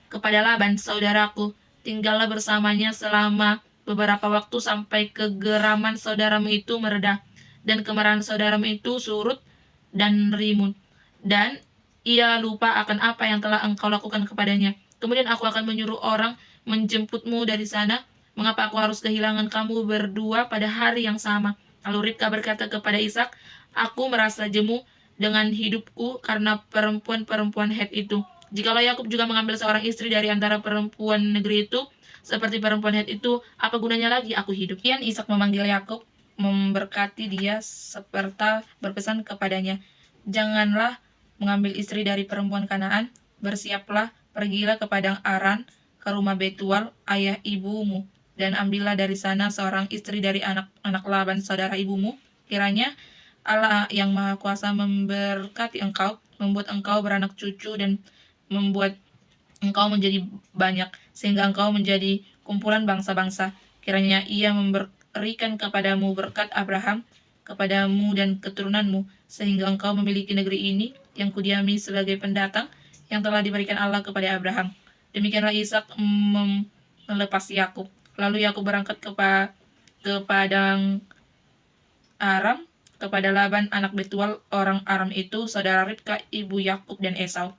kepada Laban, saudaraku. Tinggallah bersamanya selama beberapa waktu sampai kegeraman saudaramu itu mereda, dan kemarahan saudaramu itu surut dan rimun, dan ia lupa akan apa yang telah engkau lakukan kepadanya. Kemudian aku akan menyuruh orang menjemputmu dari sana. Mengapa aku harus kehilangan kamu berdua pada hari yang sama?" Lalu Ribka berkata kepada Ishak, "Aku merasa jemu dengan hidupku karena perempuan-perempuan Het itu. Jikalau Yakub juga mengambil seorang istri dari antara perempuan negeri itu, seperti perempuan Het itu, apa gunanya lagi aku hidup?" Kemudian Ishak memanggil Yakub, memberkati dia serta berpesan kepadanya, "Janganlah mengambil istri dari perempuan Kanaan. Bersiaplah, pergilah ke padang Aran, ke rumah Betual, ayah ibumu, dan ambillah dari sana seorang istri dari anak-anak Laban, saudara ibumu. Kiranya Allah yang Maha Kuasa memberkati engkau, membuat engkau beranak cucu, dan membuat engkau menjadi banyak, sehingga engkau menjadi kumpulan bangsa-bangsa. Kiranya ia memberikan kepadamu berkat Abraham, kepadamu dan keturunanmu, sehingga engkau memiliki negeri ini yang kudiami sebagai pendatang yang telah diberikan Allah kepada Abraham. Demikianlah Ishak melepas Yakub. Lalu Yakub berangkat ke padang Aram kepada Laban anak Betuel orang Aram itu, saudara Ribka ibu Yakub dan Esau.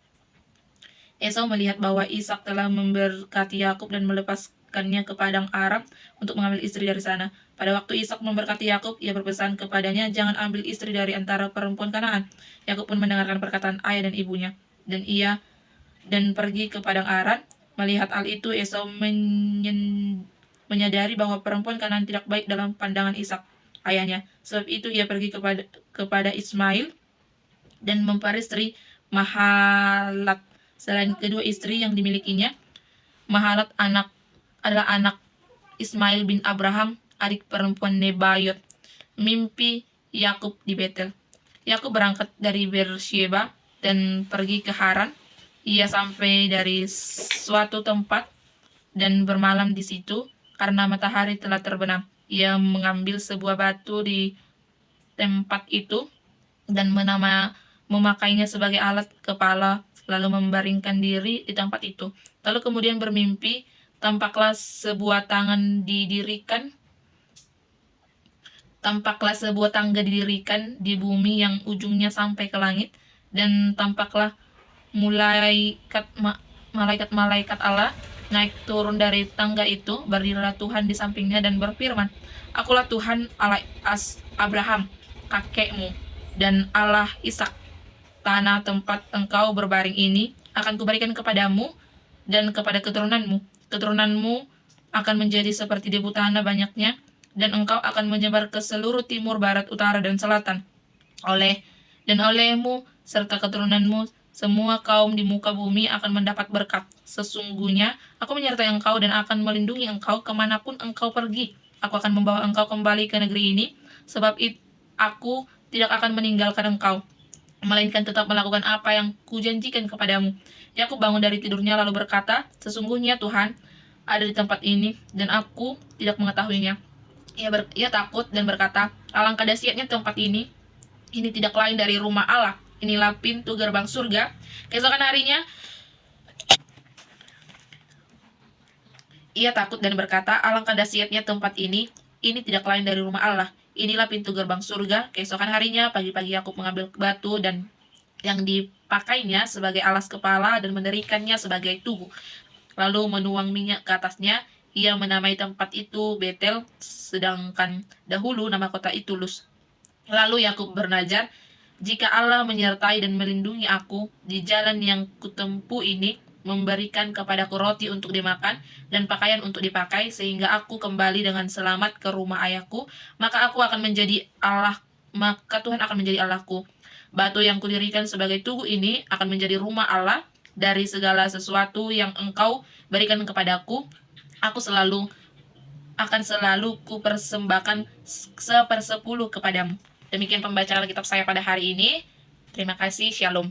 Esau melihat bahwa Ishak telah memberkati Yakub dan melepaskannya ke padang Aram untuk mengambil istri dari sana. Pada waktu Ishak memberkati Yakub, ia berpesan kepadanya, jangan ambil istri dari antara perempuan Kanaan. Yakub pun mendengarkan perkataan ayah dan ibunya, dan pergi ke padang Aram. Melihat hal itu, Esau menyadari bahwa perempuan Kanaan tidak baik dalam pandangan Ishak ayahnya. Sebab itu ia pergi kepada Ismail dan memperistri Mahalat. Selain kedua istri yang dimilikinya, Mahalat adalah anak Ismail bin Abraham, adik perempuan Nebayot. Mimpi Yakub di Betel. Yakub berangkat dari Beersheba dan pergi ke Haran. Ia sampai dari suatu tempat dan bermalam di situ karena matahari telah terbenam. Ia mengambil sebuah batu di tempat itu dan memakainya sebagai alat kepala, lalu membaringkan diri di tempat itu. Lalu kemudian bermimpi, tampaklah sebuah tangga didirikan di bumi yang ujungnya sampai ke langit, dan tampaklah malaikat-malaikat Allah naik turun dari tangga itu. Berdirilah Tuhan di sampingnya dan berfirman, Akulah Tuhan Allah Abraham, kakekmu, dan Allah Ishak. Tanah tempat engkau berbaring ini akan kuberikan kepadamu dan kepada keturunanmu. Keturunanmu akan menjadi seperti debu tanah banyaknya, dan engkau akan menyebar ke seluruh timur, barat, utara, dan selatan. Olehmu serta keturunanmu, semua kaum di muka bumi akan mendapat berkat. Sesungguhnya aku menyertai engkau dan akan melindungi engkau kemanapun engkau pergi. Aku akan membawa engkau kembali ke negeri ini, sebab aku tidak akan meninggalkan engkau, melainkan tetap melakukan apa yang kujanjikan kepadamu. Yakub bangun dari tidurnya lalu berkata, sesungguhnya Tuhan ada di tempat ini dan aku tidak mengetahuinya. Ia takut dan berkata, alangkah dahsyatnya tempat ini tidak lain dari rumah Allah. Inilah pintu gerbang surga. Keesokan harinya ia takut dan berkata, alangkah dahsyatnya tempat ini tidak lain dari rumah Allah. Inilah pintu gerbang surga. Keesokan harinya, pagi-pagi Yakub mengambil batu dan yang dipakainya sebagai alas kepala dan mendirikannya sebagai tugu. Lalu menuang minyak ke atasnya. Ia menamai tempat itu Betel, sedangkan dahulu nama kota itu Luz. Lalu Yakub bernazar, jika Allah menyertai dan melindungi aku di jalan yang kutempuh ini, memberikan kepadaku roti untuk dimakan dan pakaian untuk dipakai, sehingga aku kembali dengan selamat ke rumah ayahku, maka Tuhan akan menjadi Allahku. Batu yang kudirikan sebagai tugu ini akan menjadi rumah Allah. Dari segala sesuatu yang engkau berikan kepadaku, aku akan selalu kupersembahkan 1/10 kepadamu. Demikian pembacaan Alkitab saya pada hari ini. Terima kasih, Shalom.